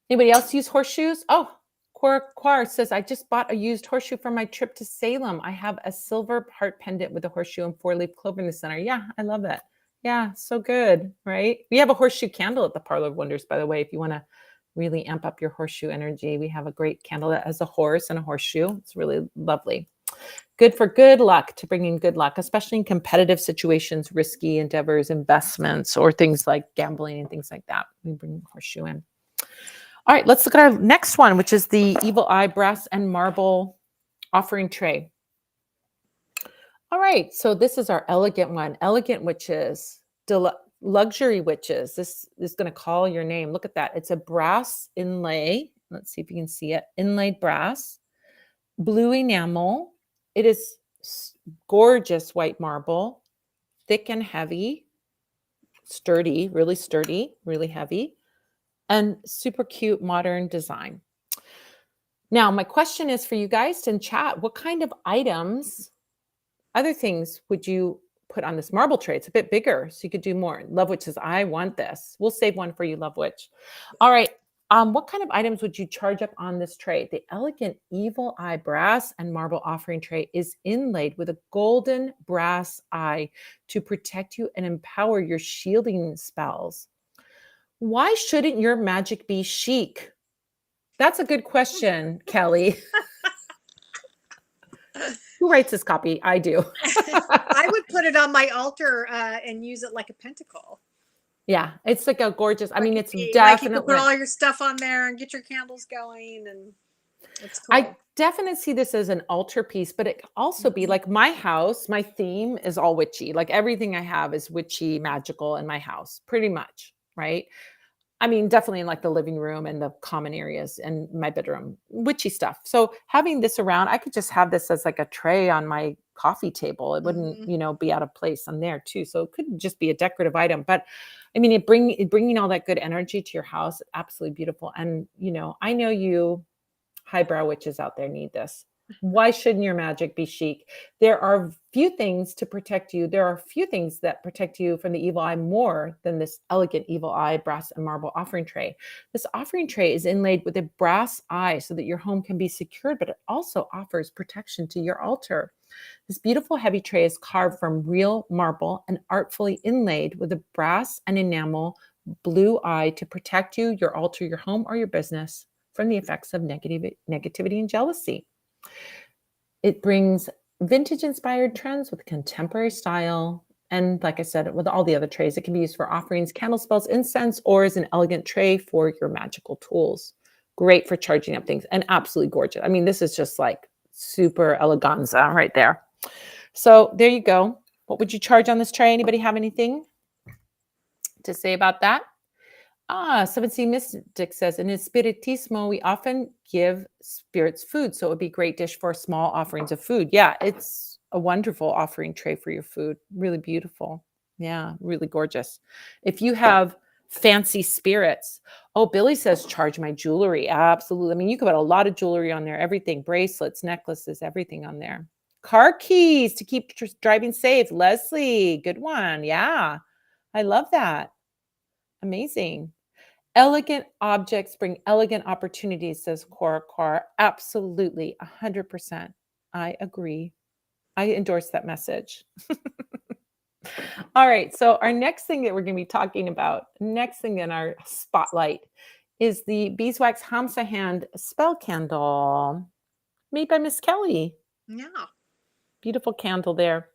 Anybody else use horseshoes? Oh, Quar says, I just bought a used horseshoe for my trip to Salem. I have a silver heart pendant with a horseshoe and 4-leaf clover in the center. Yeah, I love it. Yeah, so good, right? We have a horseshoe candle at the Parlour of Wonders, by the way, if you want to really amp up your horseshoe energy. We have a great candle that has a horse and a horseshoe. It's really lovely. Good for good luck, to bring in good luck, especially in competitive situations, risky endeavors, investments, or things like gambling and things like that. We bring horseshoe in. All right, let's look at our next one, which is the Evil Eye Brass and Marble Offering Tray. All right, so this is our elegant one. Elegant witches, luxury witches. This is going to call your name. Look at that. It's a brass inlay. Let's see if you can see it. Inlaid brass, blue enamel. It is gorgeous white marble, thick and heavy, sturdy, really heavy, and super cute modern design. Now, my question is for you guys to chat, what kind of items, other things would you put on this marble tray? It's a bit bigger, so you could do more. Love Witch says, I want this. We'll save one for you, Love Witch. All right. What kind of items would you charge up on this tray? The elegant Evil Eye Brass and Marble Offering Tray is inlaid with a golden brass eye to protect you and empower your shielding spells. Why shouldn't your magic be chic? That's a good question, Kelly. Who writes this copy? I do. I would put it on my altar and use it like a pentacle. Yeah, it's like a gorgeous, I mean, it's Like definitely. you could put all your stuff on there and get your candles going, and it's cool. I definitely see this as an altar piece, but it could also be like my house, my theme is all witchy. Like everything I have is witchy, magical in my house, pretty much, right? I mean, definitely in like the living room and the common areas and my bedroom, witchy stuff. So having this around, I could just have this as like a tray on my coffee table. It wouldn't, be out of place on there too. So it could just be a decorative item. But I mean, bringing all that good energy to your house, absolutely beautiful. And, I know you highbrow witches out there need this. Why shouldn't your magic be chic? There are few things to protect you. There are few things that protect you from the evil eye more than this elegant Evil Eye Brass and Marble Offering Tray. This offering tray is inlaid with a brass eye so that your home can be secured, but it also offers protection to your altar. This beautiful heavy tray is carved from real marble and artfully inlaid with a brass and enamel blue eye to protect you, your altar, your home, or your business from the effects of negativity and jealousy. It brings vintage-inspired trends with contemporary style. And like I said, with all the other trays, it can be used for offerings, candle spells, incense, or as an elegant tray for your magical tools. Great for charging up things and absolutely gorgeous. I mean, this is just like super eleganza right there. So there you go. What would you charge on this tray? Anybody have anything to say about that? Seven Sea Mystic says, in Espiritismo, we often give spirits food. So it would be a great dish for small offerings of food. Yeah, it's a wonderful offering tray for your food. Really beautiful. Yeah, really gorgeous. If you have fancy spirits, Billy says, charge my jewelry. Absolutely. I mean, you could put a lot of jewelry on there, everything, bracelets, necklaces, everything on there. Car keys to keep driving safe. Leslie, good one. Yeah, I love that. Amazing. Elegant objects bring elegant opportunities, says Cora Carr. Absolutely, 100%. I agree. I endorse that message. All right, so our next thing that we're going to be talking about, next thing in our spotlight, is the Beeswax Hamsa hand spell candle made by Miss Kelly. Yeah. Beautiful candle there.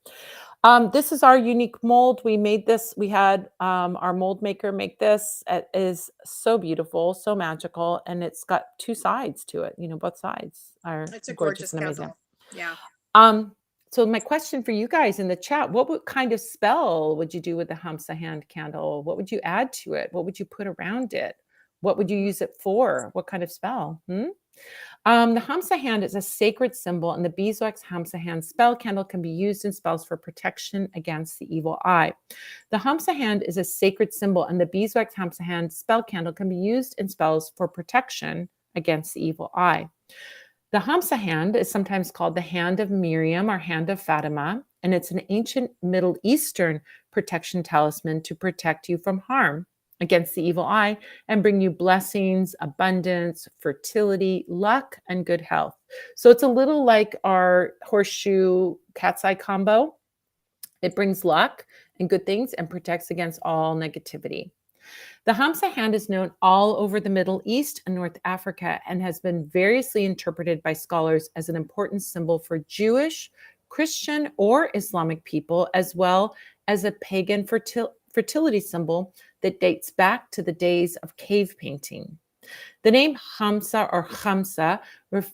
This is our unique mold. We made this. We had our mold maker make this. It is so beautiful, so magical, and it's got two sides to it. Both sides are It's a gorgeous gorgeous and amazing. candle. Yeah. So my question for you guys in the chat, what kind of spell would you do with the Hamsa hand candle? What would you add to it? What would you put around it? What would you use it for? What kind of spell? The Hamsa hand is a sacred symbol, and the Beeswax Hamsa hand spell candle can be used in spells for protection against the evil eye. The Hamsa hand is a sacred symbol, and the Beeswax Hamsa hand spell candle can be used in spells for protection against the evil eye. The Hamsa hand is sometimes called the hand of Miriam or hand of Fatima, and it's an ancient Middle Eastern protection talisman to protect you from harm against the evil eye and bring you blessings, abundance, fertility, luck, and good health. So it's a little like our horseshoe cat's eye combo. It brings luck and good things and protects against all negativity. The Hamsa hand is known all over the Middle East and North Africa and has been variously interpreted by scholars as an important symbol for Jewish, Christian, or Islamic people, as well as a pagan fertility symbol that dates back to the days of cave painting. The name Hamsa or Hamsa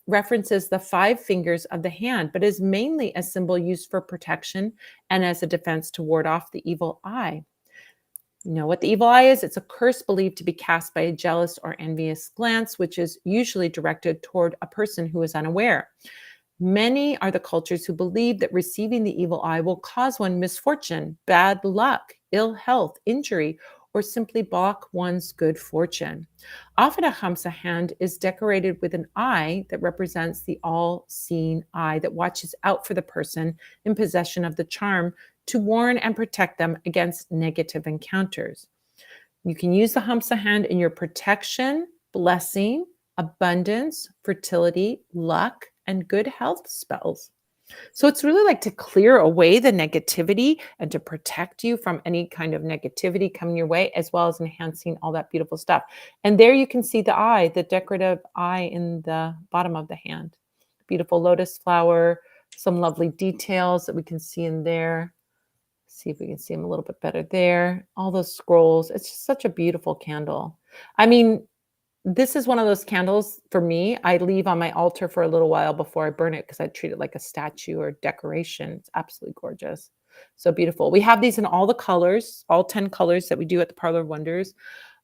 references the 5 fingers of the hand, but is mainly a symbol used for protection and as a defense to ward off the evil eye. You know what the evil eye is? It's a curse believed to be cast by a jealous or envious glance, which is usually directed toward a person who is unaware. Many are the cultures who believe that receiving the evil eye will cause one misfortune, bad luck, ill health, injury, or simply block one's good fortune. Often a Hamsa hand is decorated with an eye that represents the all-seeing eye that watches out for the person in possession of the charm to warn and protect them against negative encounters. You can use the Hamsa hand in your protection, blessing, abundance, fertility, luck, and good health spells. So it's really like to clear away the negativity and to protect you from any kind of negativity coming your way, as well as enhancing all that beautiful stuff. And there you can see the eye, the decorative eye in the bottom of the hand. Beautiful lotus flower, some lovely details that we can see in there. See if we can see them a little bit better there. All those scrolls. It's just such a beautiful candle. I mean, this is one of those candles for me, I leave on my altar for a little while before I burn it because I treat it like a statue or decoration. It's absolutely gorgeous. So beautiful. We have these in all the colors, all 10 colors that we do at the Parlour of Wonders.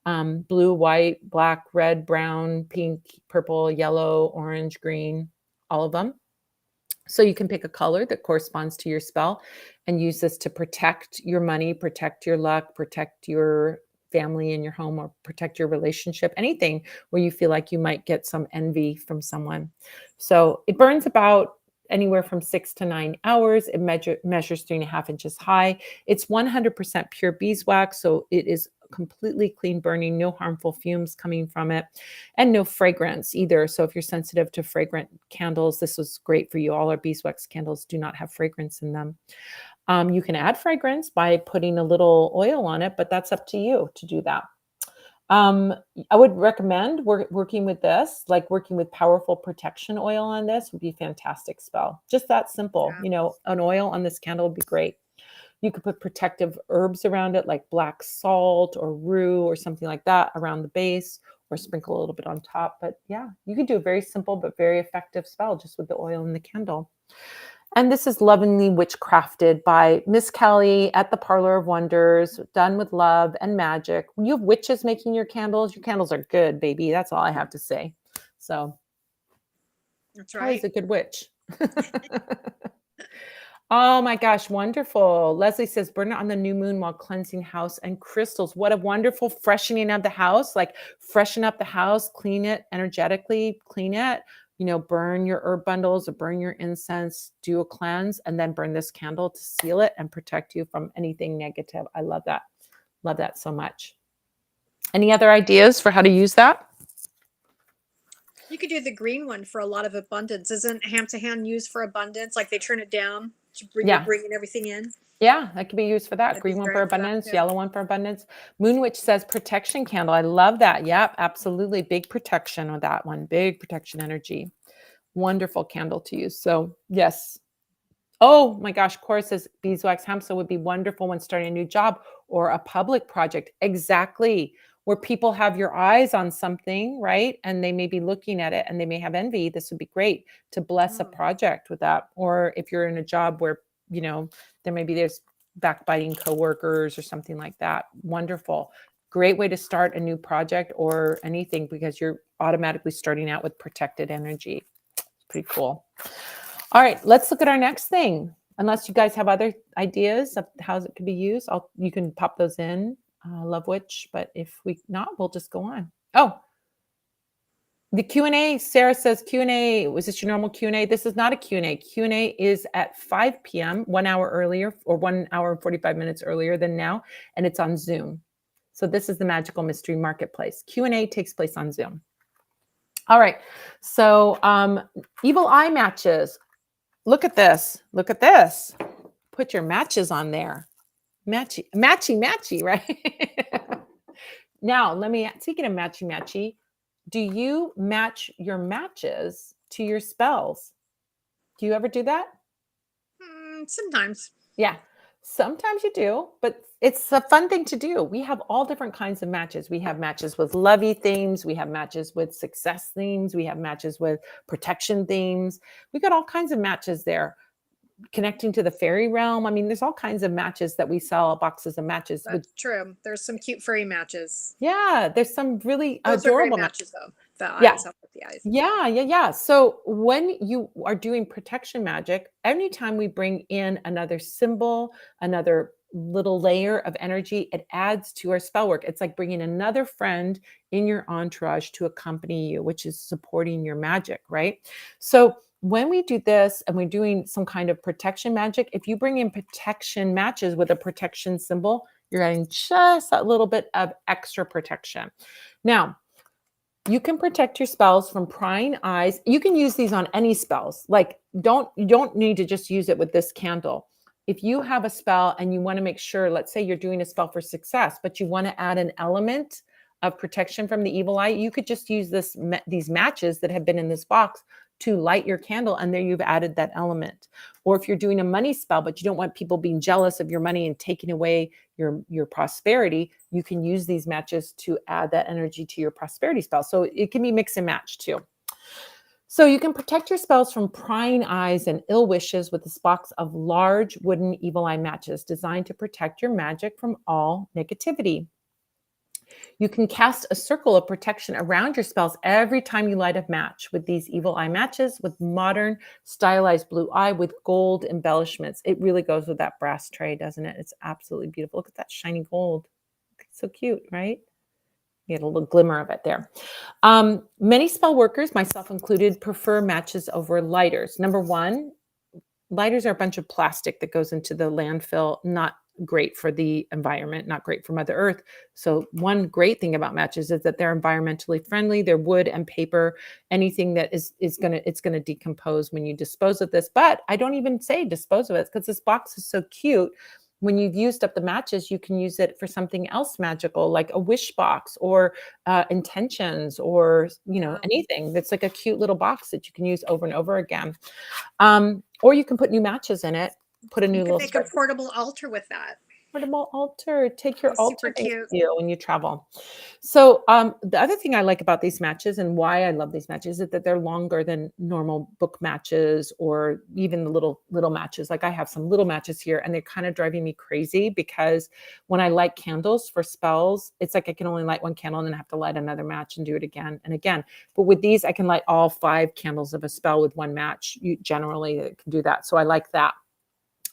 Blue, white, black, red, brown, pink, purple, yellow, orange, green, all of them. So you can pick a color that corresponds to your spell and use this to protect your money, protect your luck, protect your family in your home, or protect your relationship, anything where you feel like you might get some envy from someone. So it burns about anywhere from 6 to 9 hours. It measures 3.5 inches high. It's 100% pure beeswax, so it is completely clean burning, no harmful fumes coming from it, and no fragrance either. So if you're sensitive to fragrant candles, this was great for you. All our beeswax candles do not have fragrance in them. You can add fragrance by putting a little oil on it, but that's up to you to do that. I would recommend working with this, like working with powerful protection oil on this would be a fantastic spell. Just that simple. Yeah. You know, an oil on this candle would be great. You could put protective herbs around it, like black salt or rue or something like that around the base, or sprinkle a little bit on top. But yeah, you could do a very simple but very effective spell just with the oil in the candle. And this is lovingly witchcrafted by Miss Kelly at the Parlour of Wonders, done with love and magic. When you have witches making your candles are good, baby. That's all I have to say. So That's Kelly's right. a good witch. Oh my gosh, wonderful. Leslie says, burn it on the new moon while cleansing house and crystals. What a wonderful freshening of the house. Like freshen up the house, clean it energetically, clean it, burn your herb bundles or burn your incense, do a cleanse, and then burn this candle to seal it and protect you from anything negative. I love that. Love that so much. Any other ideas for how to use that? You could do the green one for a lot of abundance. Isn't Hamsah used for abundance? Like they turn it down to bring Yeah. bringing everything in. Yeah, that could be used for that. That'd be Green one great for for that, abundance, too. yellow one for abundance. Moon Witch says protection candle. I love that. Yep, absolutely. Big protection with that one. Big protection energy. Wonderful candle to use. So yes. Oh my gosh, Cora says beeswax Hamsa would be wonderful when starting a new job or a public project. Exactly. Where people have your eyes on something, right? And they may be looking at it and they may have envy. This would be great to bless a project with that. Or if you're in a job where, there's backbiting coworkers or something like that. Wonderful. Great way to start a new project or anything because you're automatically starting out with protected energy. Pretty cool. All right, let's look at our next thing. Unless you guys have other ideas of how it could be used, you can pop those in, Love Witch. But if we not, we'll just go on. Oh, the Q&A. Sarah says Q&A. Was this your normal Q&A? This is not a Q&A. Q&A is at 5 p.m., 1 hour earlier, or 1 hour and 45 minutes earlier than now, and it's on Zoom. So this is the Magical Mystery Marketplace. Q&A takes place on Zoom. All right. So evil eye matches. Look at this. Look at this. Put your matches on there. Matchy, right? Now, speaking of matchy, do you match your matches to your spells? Do you ever do that? Sometimes. Yeah. Sometimes you do, but it's a fun thing to do. We have all different kinds of matches. We have matches with lovey themes. We have matches with success themes. We have matches with protection themes. We got all kinds of matches there. Connecting to the fairy realm. I mean, there's all kinds of matches that we sell, boxes of matches. That's true. There's some cute furry matches. Yeah, there's some really Those adorable are great matches, though. The eyes, help with the eyes. Yeah. So when you are doing protection magic, anytime we bring in another symbol, another little layer of energy, it adds to our spell work. It's like bringing another friend in your entourage to accompany you, which is supporting your magic, right? So when we do this and we're doing some kind of protection magic, if you bring in protection matches with a protection symbol, you're adding just a little bit of extra protection. Now, you can protect your spells from prying eyes. You can use these on any spells. Like, you don't need to just use it with this candle. If you have a spell and you want to make sure, let's say you're doing a spell for success, but you want to add an element of protection from the evil eye, you could just use these matches that have been in this box to light your candle, and there you've added that element. Or if you're doing a money spell, but you don't want people being jealous of your money and taking away your prosperity, you can use these matches to add that energy to your prosperity spell. So it can be mix and match too. So you can protect your spells from prying eyes and ill wishes with this box of large wooden evil eye matches designed to protect your magic from all negativity. You can cast a circle of protection around your spells every time you light a match with these evil eye matches with modern stylized blue eye with gold embellishments. It really goes with that brass tray, doesn't it? It's absolutely beautiful. Look at that shiny gold. It's so cute, right? You get a little glimmer of it there. Many spell workers, myself included, prefer matches over lighters. Number one, lighters are a bunch of plastic that goes into the landfill, not great for the environment, not great for Mother Earth. So one great thing about matches is that they're environmentally friendly. They're wood and paper. Anything that it's gonna decompose when you dispose of this. But I don't even say dispose of it because this box is so cute. When you've used up the matches, you can use it for something else magical, like a wish box or intentions, or anything that's like a cute little box that you can use over and over again. Or you can put new matches in it. Put a new little make a portable altar with that. Portable altar. Take your altar Super cute. with you when you travel. So the other thing I like about these matches and why I love these matches is that they're longer than normal book matches or even the little matches. Like I have some little matches here and they're kind of driving me crazy because when I light candles for spells, it's like I can only light one candle and then I have to light another match and do it again and again. But with these, I can light all 5 candles of a spell with one match. You generally can do that. So I like that.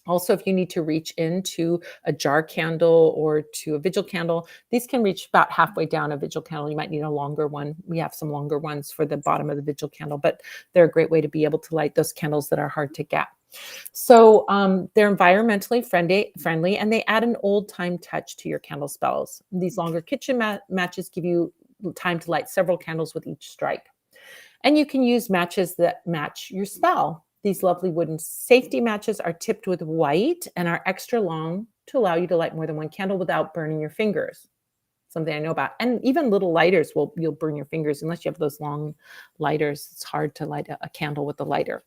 Also, if you need to reach into a jar candle or to a vigil candle, these can reach about halfway down a vigil candle. You might need a longer one. We have some longer ones for the bottom of the vigil candle, but they're a great way to be able to light those candles that are hard to get. So they're environmentally friendly, and they add an old time touch to your candle spells. These longer kitchen matches give you time to light several candles with each strike. And you can use matches that match your spell. These lovely wooden safety matches are tipped with white and are extra long to allow you to light more than one candle without burning your fingers. Something I know about. And even little lighters you'll burn your fingers unless you have those long lighters. It's hard to light a candle with a lighter.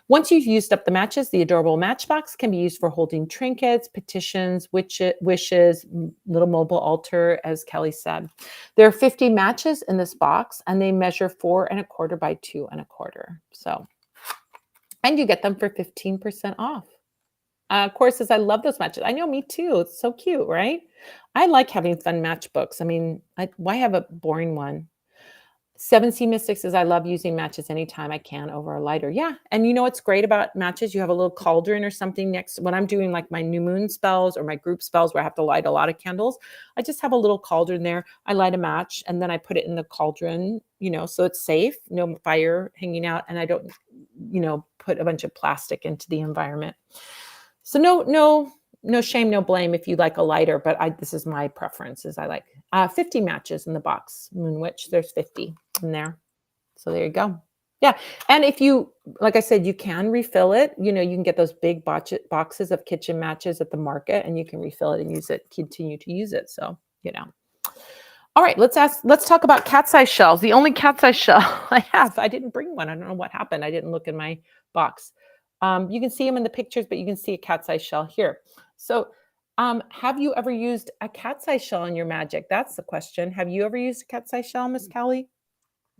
Once you've used up the matches, the adorable matchbox can be used for holding trinkets, petitions, wishes, little mobile altar, as Kelly said. There are 50 matches in this box, and they measure 4¼ by 2¼ So, and you get them for 15% off. Of course, as I love those matches. I know, me too. It's so cute, right? I like having fun matchbooks. I mean, why have a boring one? 7C Mystics says, I love using matches anytime I can over a lighter. Yeah. And you know what's great about matches? You have a little cauldron or something next. When I'm doing like my new moon spells or my group spells where I have to light a lot of candles, I just have a little cauldron there. I light a match and then I put it in the cauldron, so it's safe, no fire hanging out. And I don't, put a bunch of plastic into the environment. So no shame, no blame if you like a lighter, but this is my preference. Is I like 50 matches in the box. Moon Witch, there's 50 in there. So there you go. Yeah. And if you, like I said, you can refill it. You can get those big boxes of kitchen matches at the market, and you can refill it and use it, continue to use it. So, All right, let's talk about cat's eye shells. The only cat's eye shell I have. I didn't bring one. I don't know what happened. I didn't look in my box. You can see them in the pictures, but you can see a cat's eye shell here. So have you ever used a cat's eye shell in your magic? That's the question. Have you ever used a cat's eye shell, Miss Kelly?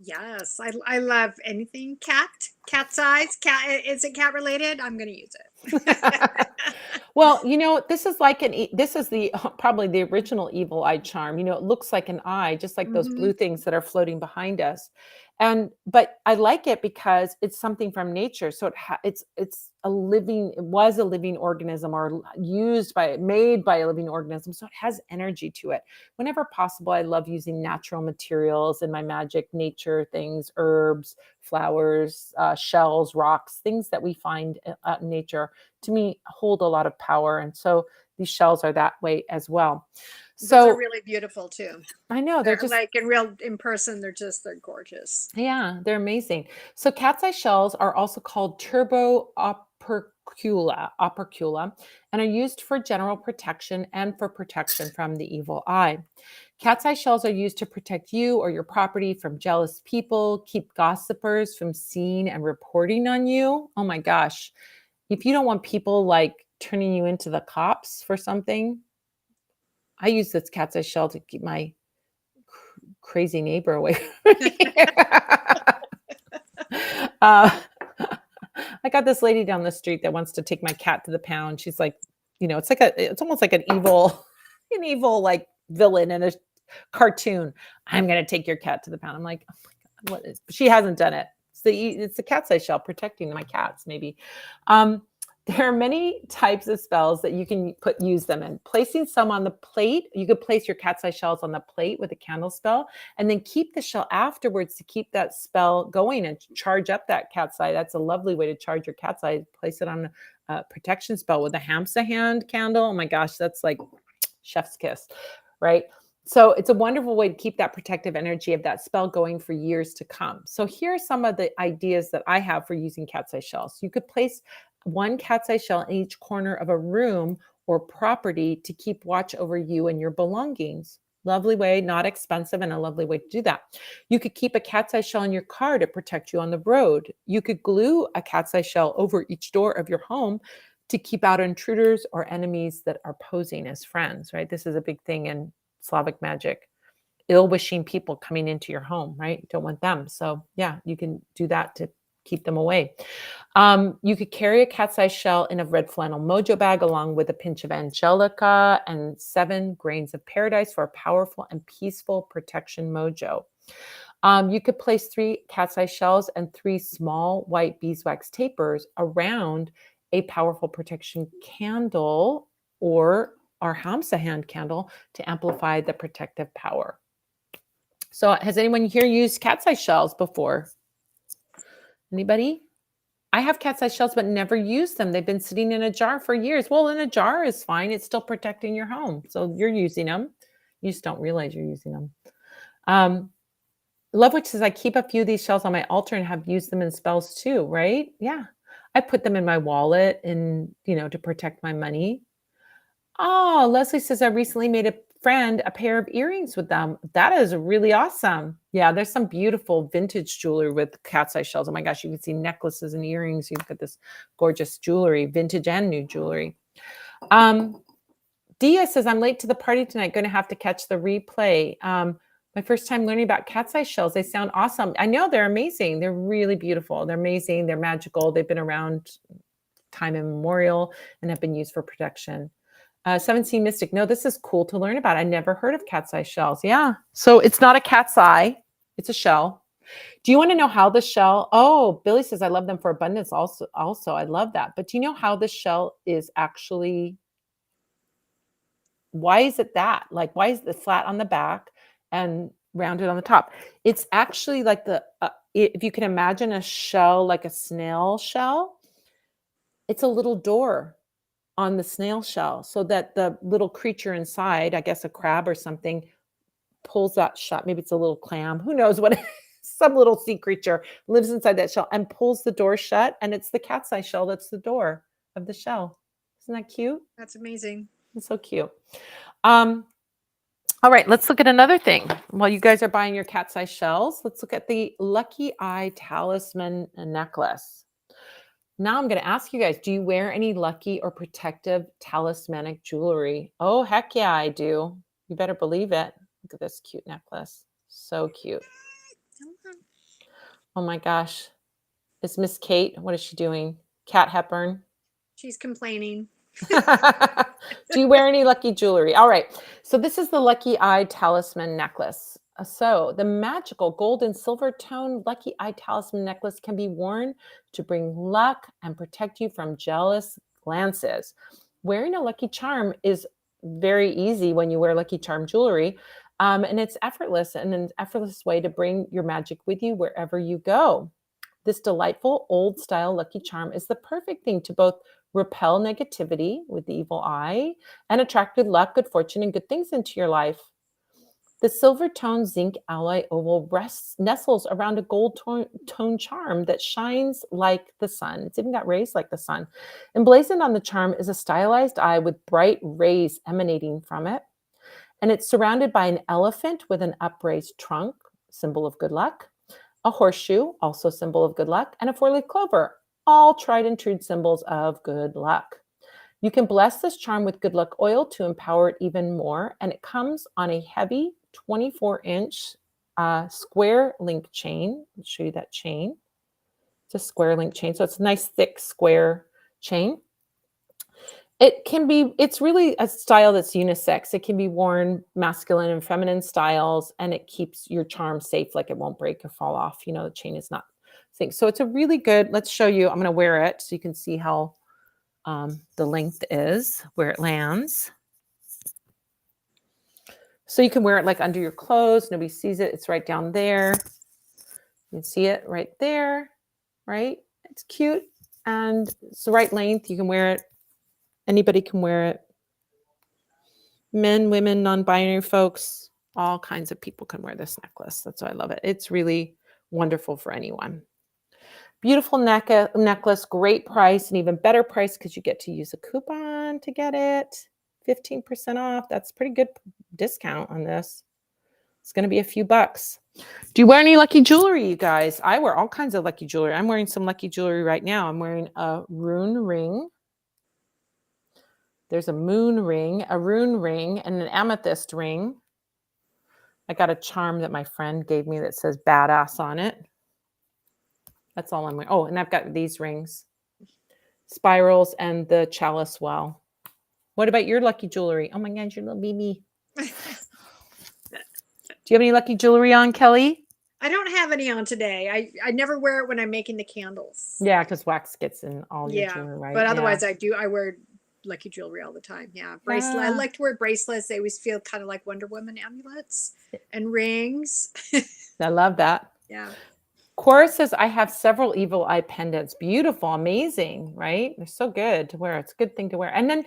Yes, I love anything cat's eyes. Cat, is it cat related? I'm going to use it. Well, this is like this is probably the original evil eye charm. It looks like an eye, just like those blue things that are floating behind us. But I like it because it's something from nature. So it was a living organism, or made by a living organism. So it has energy to it. Whenever possible, I love using natural materials in my magic, nature things, herbs, flowers, shells, rocks, things that we find in nature, to me, hold a lot of power. And so these shells are that way as well. So they're really beautiful too. I know they're just like in person, they're gorgeous. Yeah, they're amazing. So cat's eye shells are also called turbo opercula, and are used for general protection and for protection from the evil eye. Cat's eye shells are used to protect you or your property from jealous people, keep gossipers from seeing and reporting on you. Oh my gosh. If you don't want people like turning you into the cops for something, I use this cat's eye shell to keep my crazy neighbor away from me. I got this lady down the street that wants to take my cat to the pound. She's like, it's almost like an evil like villain in a cartoon. I'm going to take your cat to the pound. I'm like, oh my God, she hasn't done it. It's the cat's eye shell protecting my cats, maybe. There are many types of spells that you can use them in. Placing some on the plate, you could place your cat's eye shells on the plate with a candle spell, and then keep the shell afterwards to keep that spell going and charge up that cat's eye. That's a lovely way to charge your cat's eye. Place it on a protection spell with a Hamsa hand candle. Oh my gosh, that's like chef's kiss, right? So it's a wonderful way to keep that protective energy of that spell going for years to come. So here are some of the ideas that I have for using cat's eye shells. You could place one cat's eye shell in each corner of a room or property to keep watch over you and your belongings. Lovely way, not expensive, and a lovely way to do that. You could keep a cat's eye shell in your car to protect you on the road. You could glue a cat's eye shell over each door of your home to keep out intruders or enemies that are posing as friends, right? This is a big thing in Slavic magic. Ill-wishing people coming into your home, right? Don't want them. So yeah, you can do that to keep them away. You could carry a cat's eye shell in a red flannel mojo bag along with a pinch of angelica and 7 grains of paradise for a powerful and peaceful protection mojo. You could place 3 cat's eye shells and 3 small white beeswax tapers around a powerful protection candle or our Hamsa hand candle to amplify the protective power. So has anyone here used cat's eye shells before? Anybody? I have cat's eye shells, but never used them. They've been sitting in a jar for years. Well, in a jar is fine. It's still protecting your home. So you're using them. You just don't realize you're using them. Lovewitch says, I keep a few of these shells on my altar and have used them in spells too, right? Yeah. I put them in my wallet and, to protect my money. Oh, Leslie says, I recently made a friend a pair of earrings with them. That is really awesome. Yeah, there's some beautiful vintage jewelry with cat's eye shells. Oh my gosh, you can see necklaces and earrings. You've got this gorgeous jewelry, vintage and new jewelry. Dia says, I'm late to the party tonight. Going to have to catch the replay. My first time learning about cat's eye shells. They sound awesome. I know they're amazing. They're really beautiful. They're amazing. They're magical. They've been around time immemorial and have been used for protection. 17 Mystic. No, this is cool to learn about. I never heard of cat's eye shells. Yeah. So it's not a cat's eye. It's a shell. Do you want to know how the shell? Oh, Billy says, I love them for abundance. Also, I love that. But do you know how the shell is actually, why is it that? Like, why is it flat on the back and rounded on the top? It's actually like if you can imagine a shell, like a snail shell, it's a little door on the snail shell so that the little creature inside, I guess a crab or something, pulls that shut. Maybe it's a little clam. Who knows what? Some little sea creature lives inside that shell and pulls the door shut. And it's the cat's eye shell that's the door of the shell. Isn't that cute? That's amazing. It's so cute. All right, let's look at another thing. While you guys are buying your cat's eye shells, let's look at the Lucky Eye Talisman necklace. Now I'm going to ask you guys, do you wear any lucky or protective talismanic jewelry? Oh, heck yeah, I do. You better believe it. Look at this cute necklace. So cute. Oh my gosh. It's Miss Kate. What is she doing? Kat Hepburn. She's complaining. Do you wear any lucky jewelry? All right. So this is the Lucky Eye Talisman necklace. So the magical gold and silver tone Lucky Eye Talisman necklace can be worn to bring luck and protect you from jealous glances. Wearing a lucky charm is very easy when you wear lucky charm jewelry. And it's effortless and an effortless way to bring your magic with you wherever you go. This delightful old style lucky charm is the perfect thing to both repel negativity with the evil eye and attract good luck, good fortune, and good things into your life. The silver tone zinc alloy oval nestles around a gold tone charm that shines like the sun. It's even got rays like the sun. Emblazoned on the charm is a stylized eye with bright rays emanating from it. And it's surrounded by an elephant with an upraised trunk, symbol of good luck, a horseshoe, also symbol of good luck, and a four-leaf clover, all tried and true symbols of good luck. You can bless this charm with good luck oil to empower it even more, and it comes on a heavy 24-inch square link chain. I'll show you that chain. It's a square link chain, so it's a nice thick square chain. It's really a style that's unisex. It can be worn masculine and feminine styles, and it keeps your charm safe, like it won't break or fall off. The chain is not thick. So it's a really good, let's show you, I'm going to wear it so you can see how the length is, where it lands. So you can wear it like under your clothes. Nobody sees it. It's right down there. You can see it right there, right? It's cute. And it's the right length. You can wear it. Anybody can wear it. Men, women, non-binary folks, all kinds of people can wear this necklace. That's why I love it. It's really wonderful for anyone. Beautiful necklace, great price, and even better price because you get to use a coupon to get it. 15% off. That's pretty good discount on this. It's going to be a few bucks. Do you wear any lucky jewelry, you guys? I wear all kinds of lucky jewelry. I'm wearing some lucky jewelry right now. I'm wearing a rune ring. There's a moon ring, a rune ring, and an amethyst ring. I got a charm that my friend gave me that says badass on it. That's all I'm wearing. Oh, and I've got these rings, spirals, and the chalice well. What about your lucky jewelry? Oh my gosh, your little baby. Do you have any lucky jewelry on, Kelly? I don't have any on today. I never wear it when I'm making the candles. Yeah, because wax gets in all your Yeah, jewelry, right? but Yeah. otherwise I wear lucky jewelry all the time. Yeah, bracelet. I Yeah. like to wear bracelets. They always feel kind of like Wonder Woman amulets and rings. I love that. Yeah. Cora says, I have several evil eye pendants. Beautiful, amazing, right? They're so good to wear. It's a good thing to wear. And then,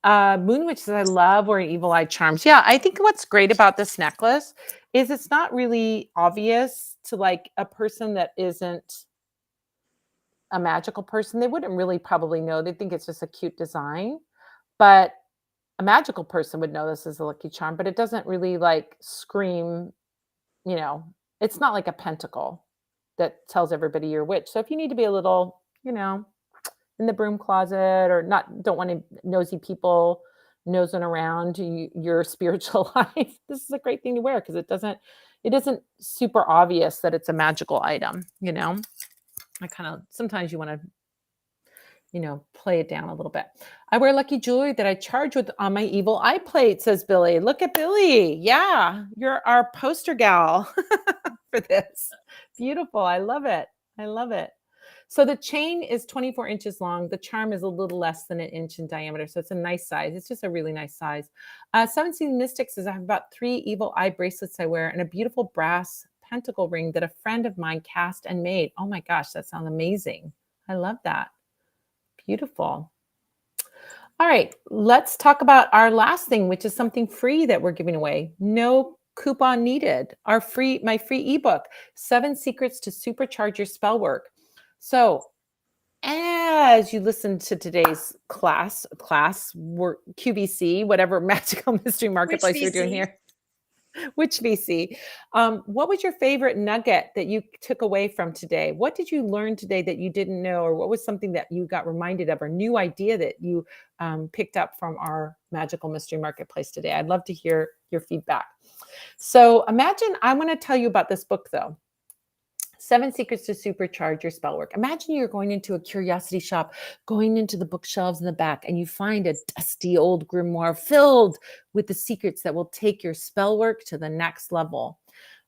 Moonwitch says, I love wearing evil eye charms. Yeah, I think what's great about this necklace is it's not really obvious to like a person that isn't a magical person. They wouldn't really probably know. They think it's just a cute design. But a magical person would know this is a lucky charm, but it doesn't really like scream, you know, it's not like a pentacle that tells everybody you're a witch. So if you need to be a little, in the broom closet or don't want any nosy people nosing around your spiritual life, this is a great thing to wear because it isn't super obvious that it's a magical item, I kind of, sometimes you want to, play it down a little bit. I wear lucky jewelry that I charge with on my evil eye plate, says Billy. Look at Billy. Yeah, you're our poster gal for this. Beautiful. I love it. I love it. So the chain is 24 inches long. The charm is a little less than an inch in diameter. So it's a nice size. It's just a really nice size. 17 Mystic says, I have about 3 evil eye bracelets I wear and a beautiful brass pentacle ring that a friend of mine cast and made. Oh my gosh, that sounds amazing. I love that. Beautiful. All right, let's talk about our last thing, which is something free that we're giving away. No coupon needed. My free ebook, 7 Secrets to Supercharge Your Spell Work. So as you listen to today's class work, QVC, whatever magical mystery marketplace you're doing here. Which VC? What was your favorite nugget that you took away from today? What did you learn today that you didn't know, or what was something that you got reminded of, or new idea that you picked up from our magical mystery marketplace today? I'd love to hear your feedback. So imagine, I want to tell you about this book though. 7 Secrets to Supercharge Your Spell Work. Imagine you're going into a curiosity shop, going into the bookshelves in the back, and you find a dusty old grimoire filled with the secrets that will take your spell work to the next level.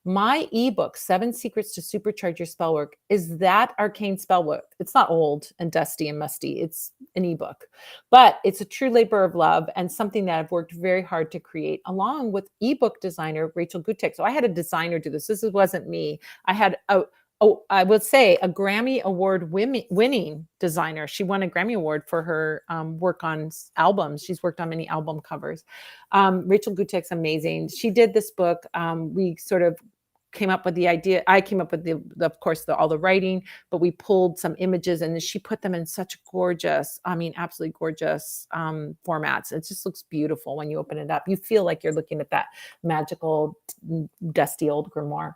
My ebook, 7 Secrets to Supercharge Your Spell Work, is that arcane spell work. It's not old and dusty and musty. It's an ebook, but it's a true labor of love and something that I've worked very hard to create along with ebook designer Rachel Gutek. So I had a designer do this. This wasn't me. I had I would say a Grammy Award winning designer. She won a Grammy Award for her work on albums. She's worked on many album covers. Rachel Gutek's amazing. She did this book. We sort of came up with the idea. I came up with of course, all the writing, but we pulled some images and she put them in such gorgeous, absolutely gorgeous formats. It just looks beautiful when you open it up. You feel like you're looking at that magical, dusty old grimoire.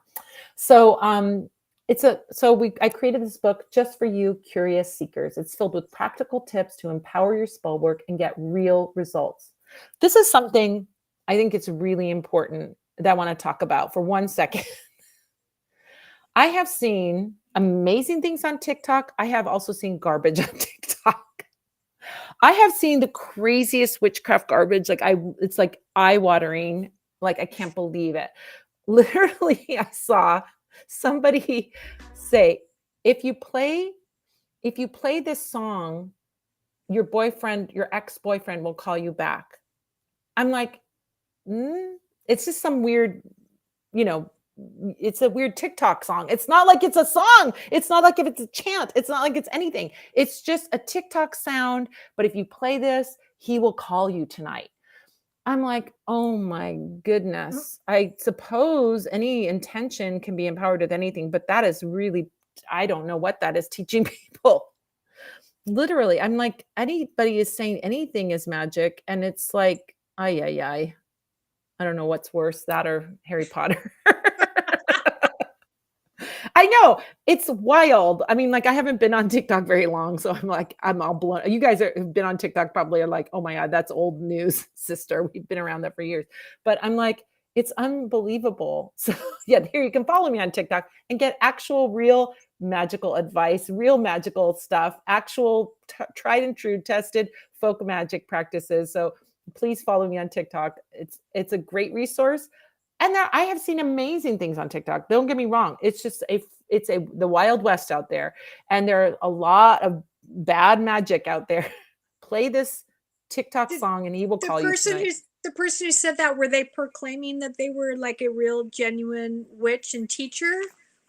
So, I created this book just for you curious seekers. It's filled with practical tips to empower your spell work and get real results. This is something I think it's really important that I want to talk about for 1 second. I have seen amazing things on TikTok. I have also seen garbage on TikTok. I have seen the craziest witchcraft garbage. It's like eye-watering. Like, I can't believe it. Literally, I saw somebody say, if you play this song, your ex-boyfriend will call you back. I'm like, it's just some weird, it's a weird TikTok song. It's not like it's a song. It's not like if it's a chant. It's not like it's anything. It's just a TikTok sound. But if you play this, he will call you tonight. I'm like, oh my goodness. I suppose any intention can be empowered with anything, but that is really, I don't know what that is teaching people. Literally, I'm like, anybody is saying anything is magic. And it's like, I don't know what's worse, that or Harry Potter. I know, it's wild. I mean, like, I haven't been on TikTok very long, so I'm all blown. You guys who've been on TikTok probably are like, oh my God, that's old news, sister. We've been around that for years. But I'm like, it's unbelievable. So yeah, here you can follow me on TikTok and get actual real magical advice, real magical stuff, actual tried and true tested folk magic practices. So please follow me on TikTok. It's a great resource. And I have seen amazing things on TikTok. Don't get me wrong. It's just the Wild West out there. And there are a lot of bad magic out there. Play this TikTok Did song and he will call you tonight. the person who said that, were they proclaiming that they were like a real genuine witch and teacher?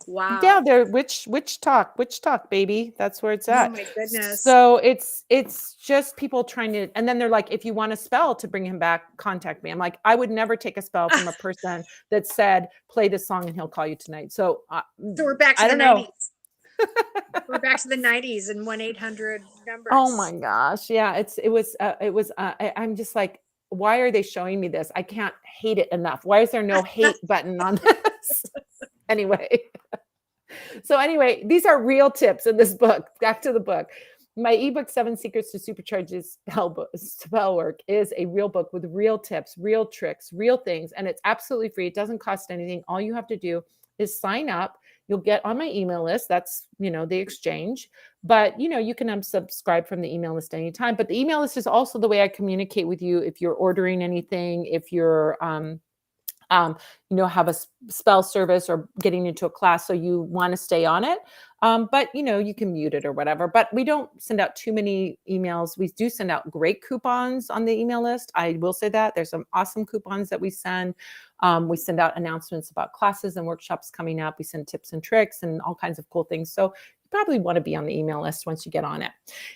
Yeah, Wow. they're witch talk, baby. That's where it's Oh at. my goodness. So it's just people trying to, and then they're like, if you want a spell to bring him back, contact me. I'm like, I would never take a spell from a person that said, play this song and he'll call you tonight. So So we're back to I the don't know. 90s. We're back to the 90s and 1-800 numbers. Oh my gosh. Yeah. I'm just like, why are they showing me this? I can't hate it enough. Why is there no hate button on this? Anyway. So anyway, these are real tips in this book. Back to the book. My ebook, 7 Secrets to Supercharge Spell Work, is a real book with real tips, real tricks, real things. And it's absolutely free. It doesn't cost anything. All you have to do is sign up. You'll get on my email list. That's, the exchange. But, you can unsubscribe from the email list anytime. But the email list is also the way I communicate with you if you're ordering anything, if you're have a spell service or getting into a class, so you want to stay on it. But you can mute it or whatever. But we don't send out too many emails. We do send out great coupons on the email list. I will say that there's some awesome coupons that we send. We send out announcements about classes and workshops coming up. We send tips and tricks and all kinds of cool things. So you probably want to be on the email list once you get on it.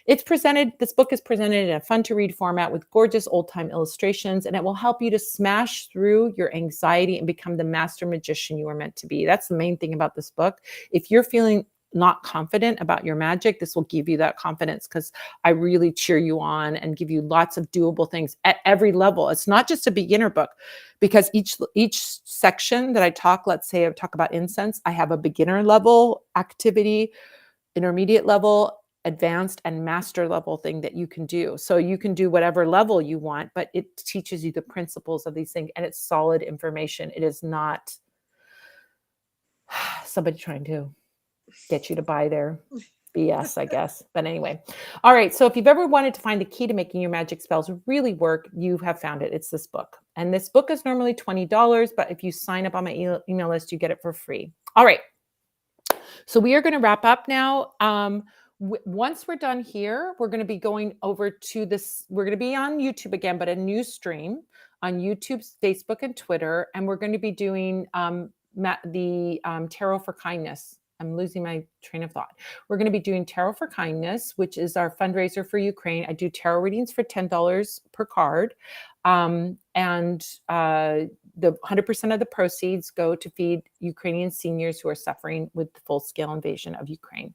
This book is presented in a fun to read format with gorgeous old time illustrations, and it will help you to smash through your anxiety and become the master magician you are meant to be. That's the main thing about this book. If you're feeling not confident about your magic, this will give you that confidence, because I really cheer you on and give you lots of doable things at every level. It's not just a beginner book, because each section that I talk, let's say I talk about incense, I have a beginner level activity, intermediate level, advanced, and master level thing that you can do. So you can do whatever level you want, but it teaches you the principles of these things, and it's solid information. It is not somebody trying to get you to buy their BS, I guess. But anyway. All right. So if you've ever wanted to find the key to making your magic spells really work, you have found it. It's this book. And this book is normally $20, but if you sign up on my email list, you get it for free. All right. So we are going to wrap up now. Once we're done here, we're going to be going over to this. We're going to be on YouTube again, but a new stream on YouTube, Facebook, and Twitter. And we're going to be doing the Tarot for Kindness. I'm losing my train of thought. We're going to be doing Tarot for Kindness, which is our fundraiser for Ukraine. I do tarot readings for $10 per card. The 100% of the proceeds go to feed Ukrainian seniors who are suffering with the full-scale invasion of Ukraine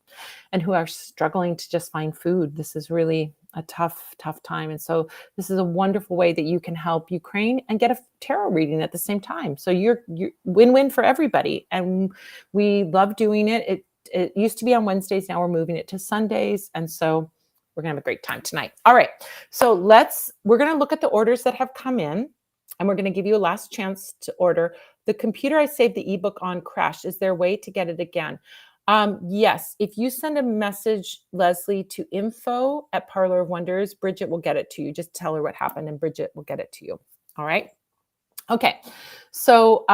and who are struggling to just find food. This is really a tough time. And so this is a wonderful way that you can help Ukraine and get a tarot reading at the same time. So you're win-win for everybody. And we love doing it. It used to be on Wednesdays. Now we're moving it to Sundays. And so we're going to have a great time tonight. All right. So we're going to look at the orders that have come in, and we're going to give you a last chance to order. The computer I saved the ebook on crashed. Is there a way to get it again? Yes. If you send a message, Leslie, to info@Parlour of Wonders, Bridget will get it to you. Just tell her what happened and Bridget will get it to you. All right. Okay. So,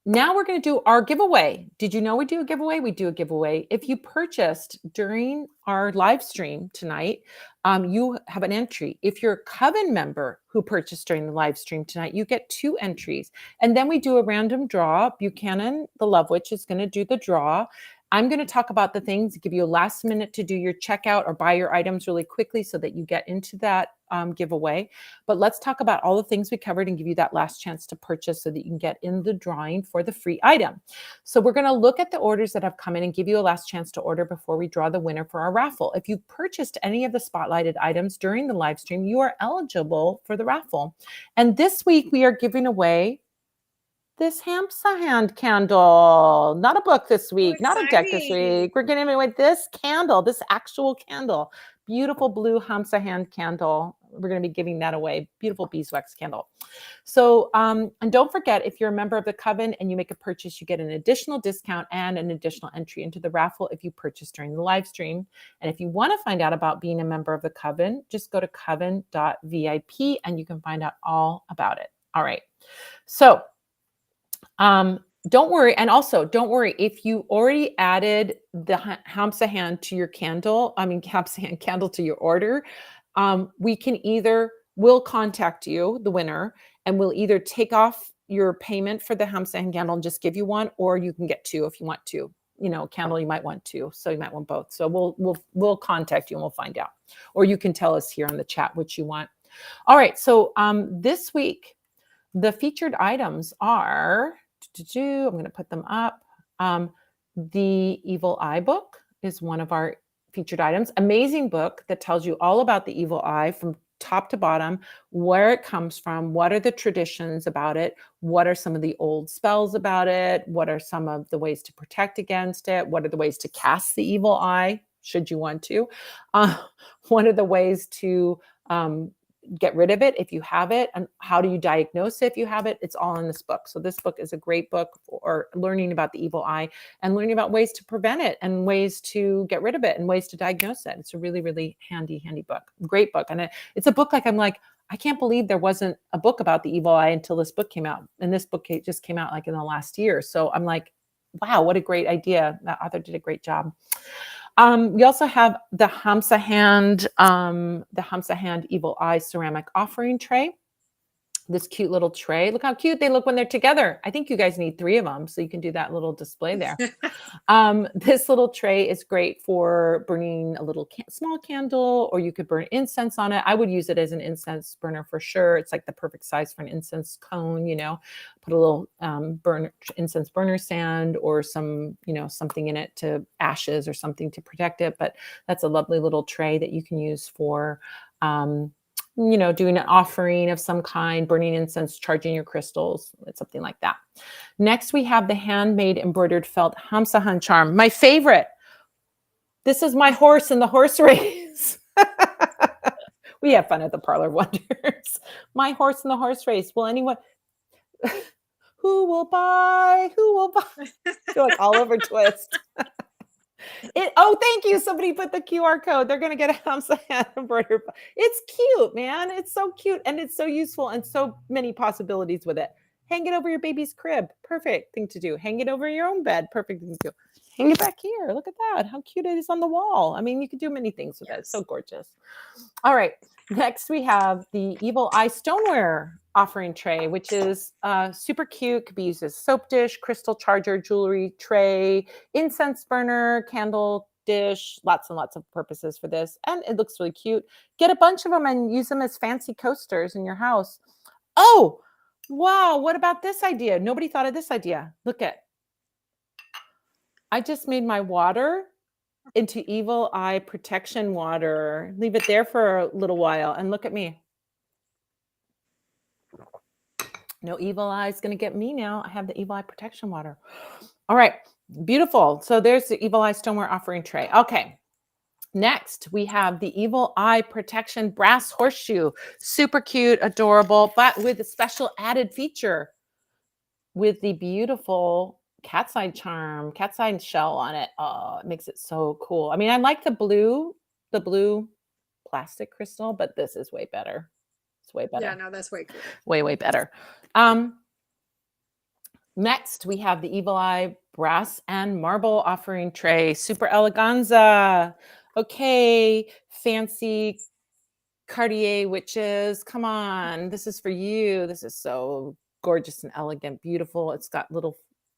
now we're going to do our giveaway. Did you know we do a giveaway? We do a giveaway. If you purchased during our live stream tonight, you have an entry. If you're a Coven member who purchased during the live stream tonight, you get 2 entries. And then we do a random draw. Buchanan, the Love Witch, is going to do the draw. I'm going to talk about the things, give you a last minute to do your checkout or buy your items really quickly so that you get into that giveaway. But let's talk about all the things we covered and give you that last chance to purchase so that you can get in the drawing for the free item. So we're going to look at the orders that have come in and give you a last chance to order before we draw the winner for our raffle. If you purchased any of the spotlighted items during the live stream, you are eligible for the raffle. And this week we are giving away this Hamsa hand candle. Not a book this week, not a deck this week. We're giving away this candle, this actual candle. Beautiful blue Hamsa hand candle. We're going to be giving that away. Beautiful beeswax candle. So, and don't forget, if you're a member of the Coven and you make a purchase, you get an additional discount and an additional entry into the raffle if you purchase during the live stream. And if you want to find out about being a member of the Coven, just go to coven.vip and you can find out all about it. All right. So Don't worry. And also don't worry if you already added the Hamsa hand to your candle, Hamsa hand candle to your order. We'll contact you, the winner, and we'll either take off your payment for the Hamsa hand candle and just give you one, or you can get two if you want to. Candle, you might want two, so you might want both. So we'll contact you and we'll find out, or you can tell us here on the chat what you want. All right. So this week, the featured items are. I'm going to put them up. The Evil Eye book is one of our featured items. Amazing book that tells you all about the evil eye from top to bottom, where it comes from, what are the traditions about it, what are some of the old spells about it, what are some of the ways to protect against it, what are the ways to cast the evil eye, should you want to, what are the ways to get rid of it if you have it, and how do you diagnose it if you have it. It's all in this book. So this book is a great book for learning about the evil eye and learning about ways to prevent it and ways to get rid of it and ways to diagnose it. It's a really, really handy book. Great book. And it's a book I'm like, I can't believe there wasn't a book about the evil eye until this book came out. And this book just came out like in the last year. So I'm like, wow, what a great idea. That author did a great job. We also have the Hamsa hand Evil Eye ceramic offering tray. This cute little tray. Look how cute they look when they're together. I think you guys need 3 of them so you can do that little display there. This little tray is great for burning a little small candle, or you could burn incense on it. I would use it as an incense burner for sure. It's like the perfect size for an incense cone, put a little incense burner sand or some, something in it to ashes or something to protect it. But that's a lovely little tray that you can use for, doing an offering of some kind, burning incense, charging your crystals, something like that. Next, we have the handmade embroidered felt Hamsah charm. My favorite. This is my horse in the horse race. We have fun at the Parlour of Wonders. My horse in the horse race. Will anyone? Who will buy? Who will buy? I feel like Oliver Twist. Thank you. Somebody put the QR code. They're going to get a Hamsa hand embroidered. It's cute, man. It's so cute. And it's so useful and so many possibilities with it. Hang it over your baby's crib. Perfect thing to do. Hang it over your own bed. Perfect thing to do. Hang it back here. Look at that. How cute it is on the wall. You could do many things with it. It's so gorgeous. All right. Next, we have the Evil Eye Stoneware offering tray, which is super cute. Could be used as soap dish, crystal charger, jewelry tray, incense burner, candle dish, lots and lots of purposes for this. And it looks really cute. Get a bunch of them and use them as fancy coasters in your house. Oh, wow. What about this idea? Nobody thought of this idea. Look at, I just made my water into evil eye protection water. Leave it there for a little while and look at me. No evil eye is going to get me now. I have the evil eye protection water. All right. Beautiful. So there's the Evil Eye Stoneware offering tray. Okay. Next, we have the Evil Eye Protection Brass Horseshoe. Super cute, adorable, but with a special added feature with the beautiful cat's eye shell on it. Oh, it makes it so cool. I like the blue plastic crystal, but this is way better. It's way better. Yeah, no, that's way cool. Way better. Next, we have the Evil Eye Brass and Marble offering tray. Super eleganza. Okay, fancy Cartier witches. Come on, this is for you. This is so gorgeous and elegant, beautiful. It's got little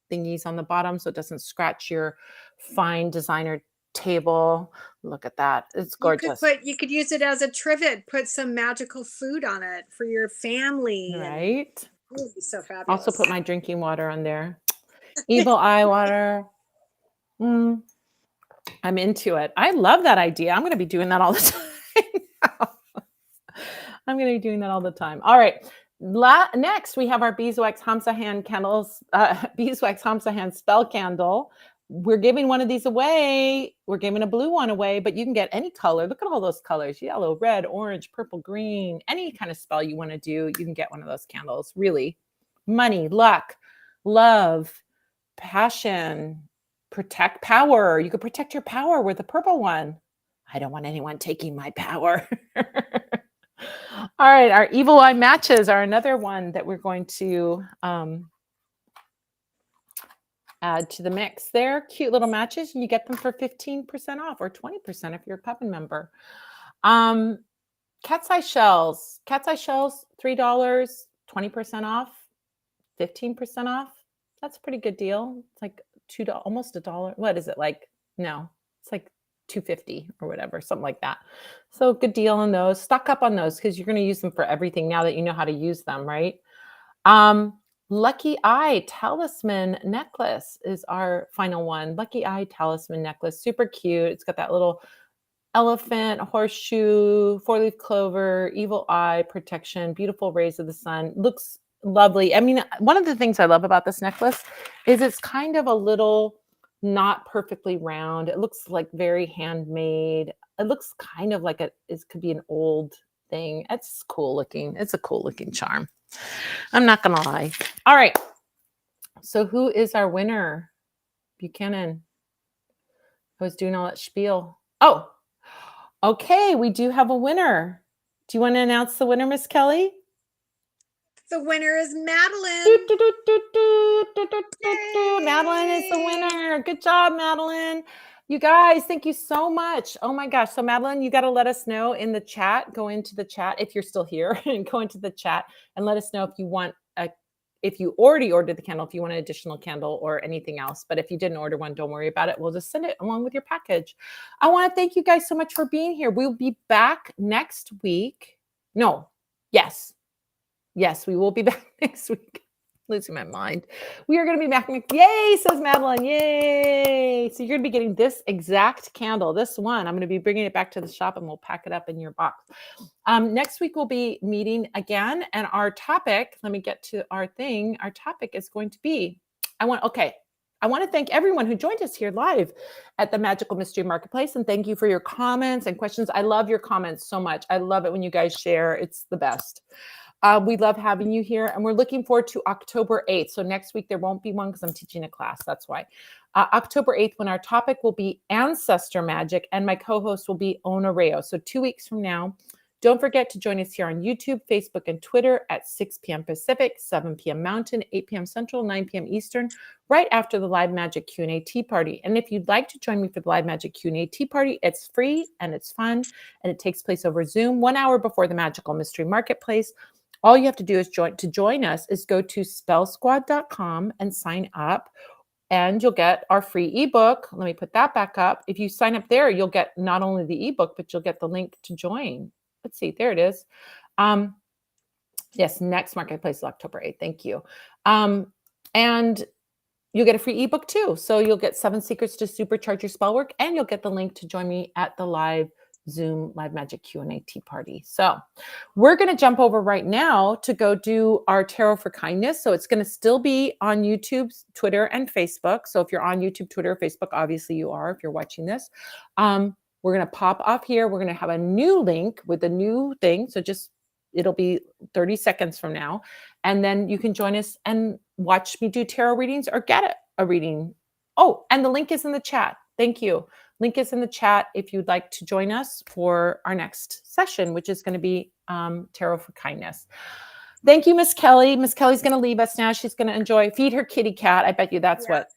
thingies on the bottom so it doesn't scratch your fine designer table. Look at that. It's gorgeous. You could use it as a trivet. Put some magical food on it for your family. Right. It would be so fabulous. Also put my drinking water on there. Evil eye water. I'm into it. I love that idea. I'm going to be doing that all the time. I'm going to be doing that all the time. All right. Next, we have our Beeswax Hamsa hand candles, Beeswax Hamsa hand spell candle. We're giving one of these away. We're giving a blue one away, but you can get any color. Look at all those colors: yellow, red, orange, purple, green. Any kind of spell you want to do, you can get one of those candles. Really, money, luck, love, passion, protect, power. You could protect your power with the purple one. I don't want anyone taking my power. All right, our evil eye matches are another one that we're going to add to the mix there. Cute little matches, and you get them for 15% off or 20% if you're a Puppin member. Cat's eye shells. Cat's eye shells, $3, 20% off, 15% off. That's a pretty good deal. It's like $2, almost $1. What is it like? No, it's like $2.50 or whatever, something like that. So good deal on those. Stock up on those because you're going to use them for everything now that you know how to use them, right? Lucky Eye Talisman necklace is our final one. Lucky Eye Talisman necklace, super cute. It's got that little elephant, horseshoe, four-leaf clover, evil eye protection, beautiful rays of the sun. Looks lovely. I mean, one of the things I love about this necklace is it's kind of a little not perfectly round. It looks like very handmade. It looks kind of like it could be an old thing. It's cool looking. It's a cool looking charm. I'm not gonna lie. All right. So who is our winner? Buchanan. I was doing all that spiel. Oh, okay. We do have a winner. Do you want to announce the winner, Miss Kelly? The winner is Madeline. Madeline is the winner. Good job, Madeline. You guys, thank you so much. Oh my gosh. So Madeline, you got to let us know in the chat, go into the chat if you're still here and go into the chat and let us know if you want if you already ordered the candle, if you want an additional candle or anything else. But if you didn't order one, don't worry about it. We'll just send it along with your package. I want to thank you guys so much for being here. We'll be back next week. No, yes, we will be back next week. Losing my mind. We are going to be back. Yay, says Madeline. Yay. So you're going to be getting this exact candle, this one. I'm going to be bringing it back to the shop and we'll pack it up in your box. Next week, we'll be meeting again. And our topic, let me get to our thing. Our topic is going to be, I want to thank everyone who joined us here live at the Magical Mystery Marketplace. And thank you for your comments and questions. I love your comments so much. I love it when you guys share. It's the best. We love having you here, and we're looking forward to October 8th. So next week, there won't be one because I'm teaching a class. That's why. October 8th, when our topic will be ancestor magic, and my co-host will be Ona Rayo. So 2 weeks from now, don't forget to join us here on YouTube, Facebook, and Twitter at 6 p.m. Pacific, 7 p.m. Mountain, 8 p.m. Central, 9 p.m. Eastern, right after the Live Magic Q&A Tea Party. And if you'd like to join me for the Live Magic Q&A Tea Party, it's free, and it's fun, and it takes place over Zoom 1 hour before the Magical Mystery Marketplace. All you have to do is join us is go to spellsquad.com and sign up, and you'll get our free ebook. Let me put that back up. If you sign up there, you'll get not only the ebook, but you'll get the link to join. Let's see, there it is. Yes, next marketplace is October 8th. Thank you. And you'll get a free ebook too. So you'll get 7 secrets to supercharge your spell work, and you'll get the link to join me at the live Zoom Live Magic Q&A Tea Party. So we're going to jump over right now to go do our Tarot for Kindness. So it's going to still be on YouTube, Twitter, and Facebook. So if you're on YouTube, Twitter, Facebook, obviously you are if you're watching this. We're going to pop off here. We're going to have a new link with a new thing. So it'll be 30 seconds from now. And then you can join us and watch me do tarot readings or get a reading. Oh, and the link is in the chat. Thank you. Link is in the chat if you'd like to join us for our next session, which is going to be Tarot for Kindness. Thank you, Miss Kelly. Miss Kelly's going to leave us now. She's going to feed her kitty cat. I bet you that's what.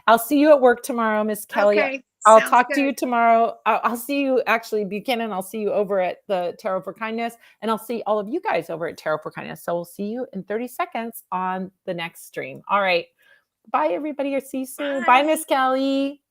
I'll see you at work tomorrow, Miss Kelly. Okay, I'll talk to you tomorrow. I'll see you, actually, Buchanan, I'll see you over at the Tarot for Kindness, and I'll see all of you guys over at Tarot for Kindness. So we'll see you in 30 seconds on the next stream. All right. Bye, everybody. I'll see you soon. Bye, Miss Kelly.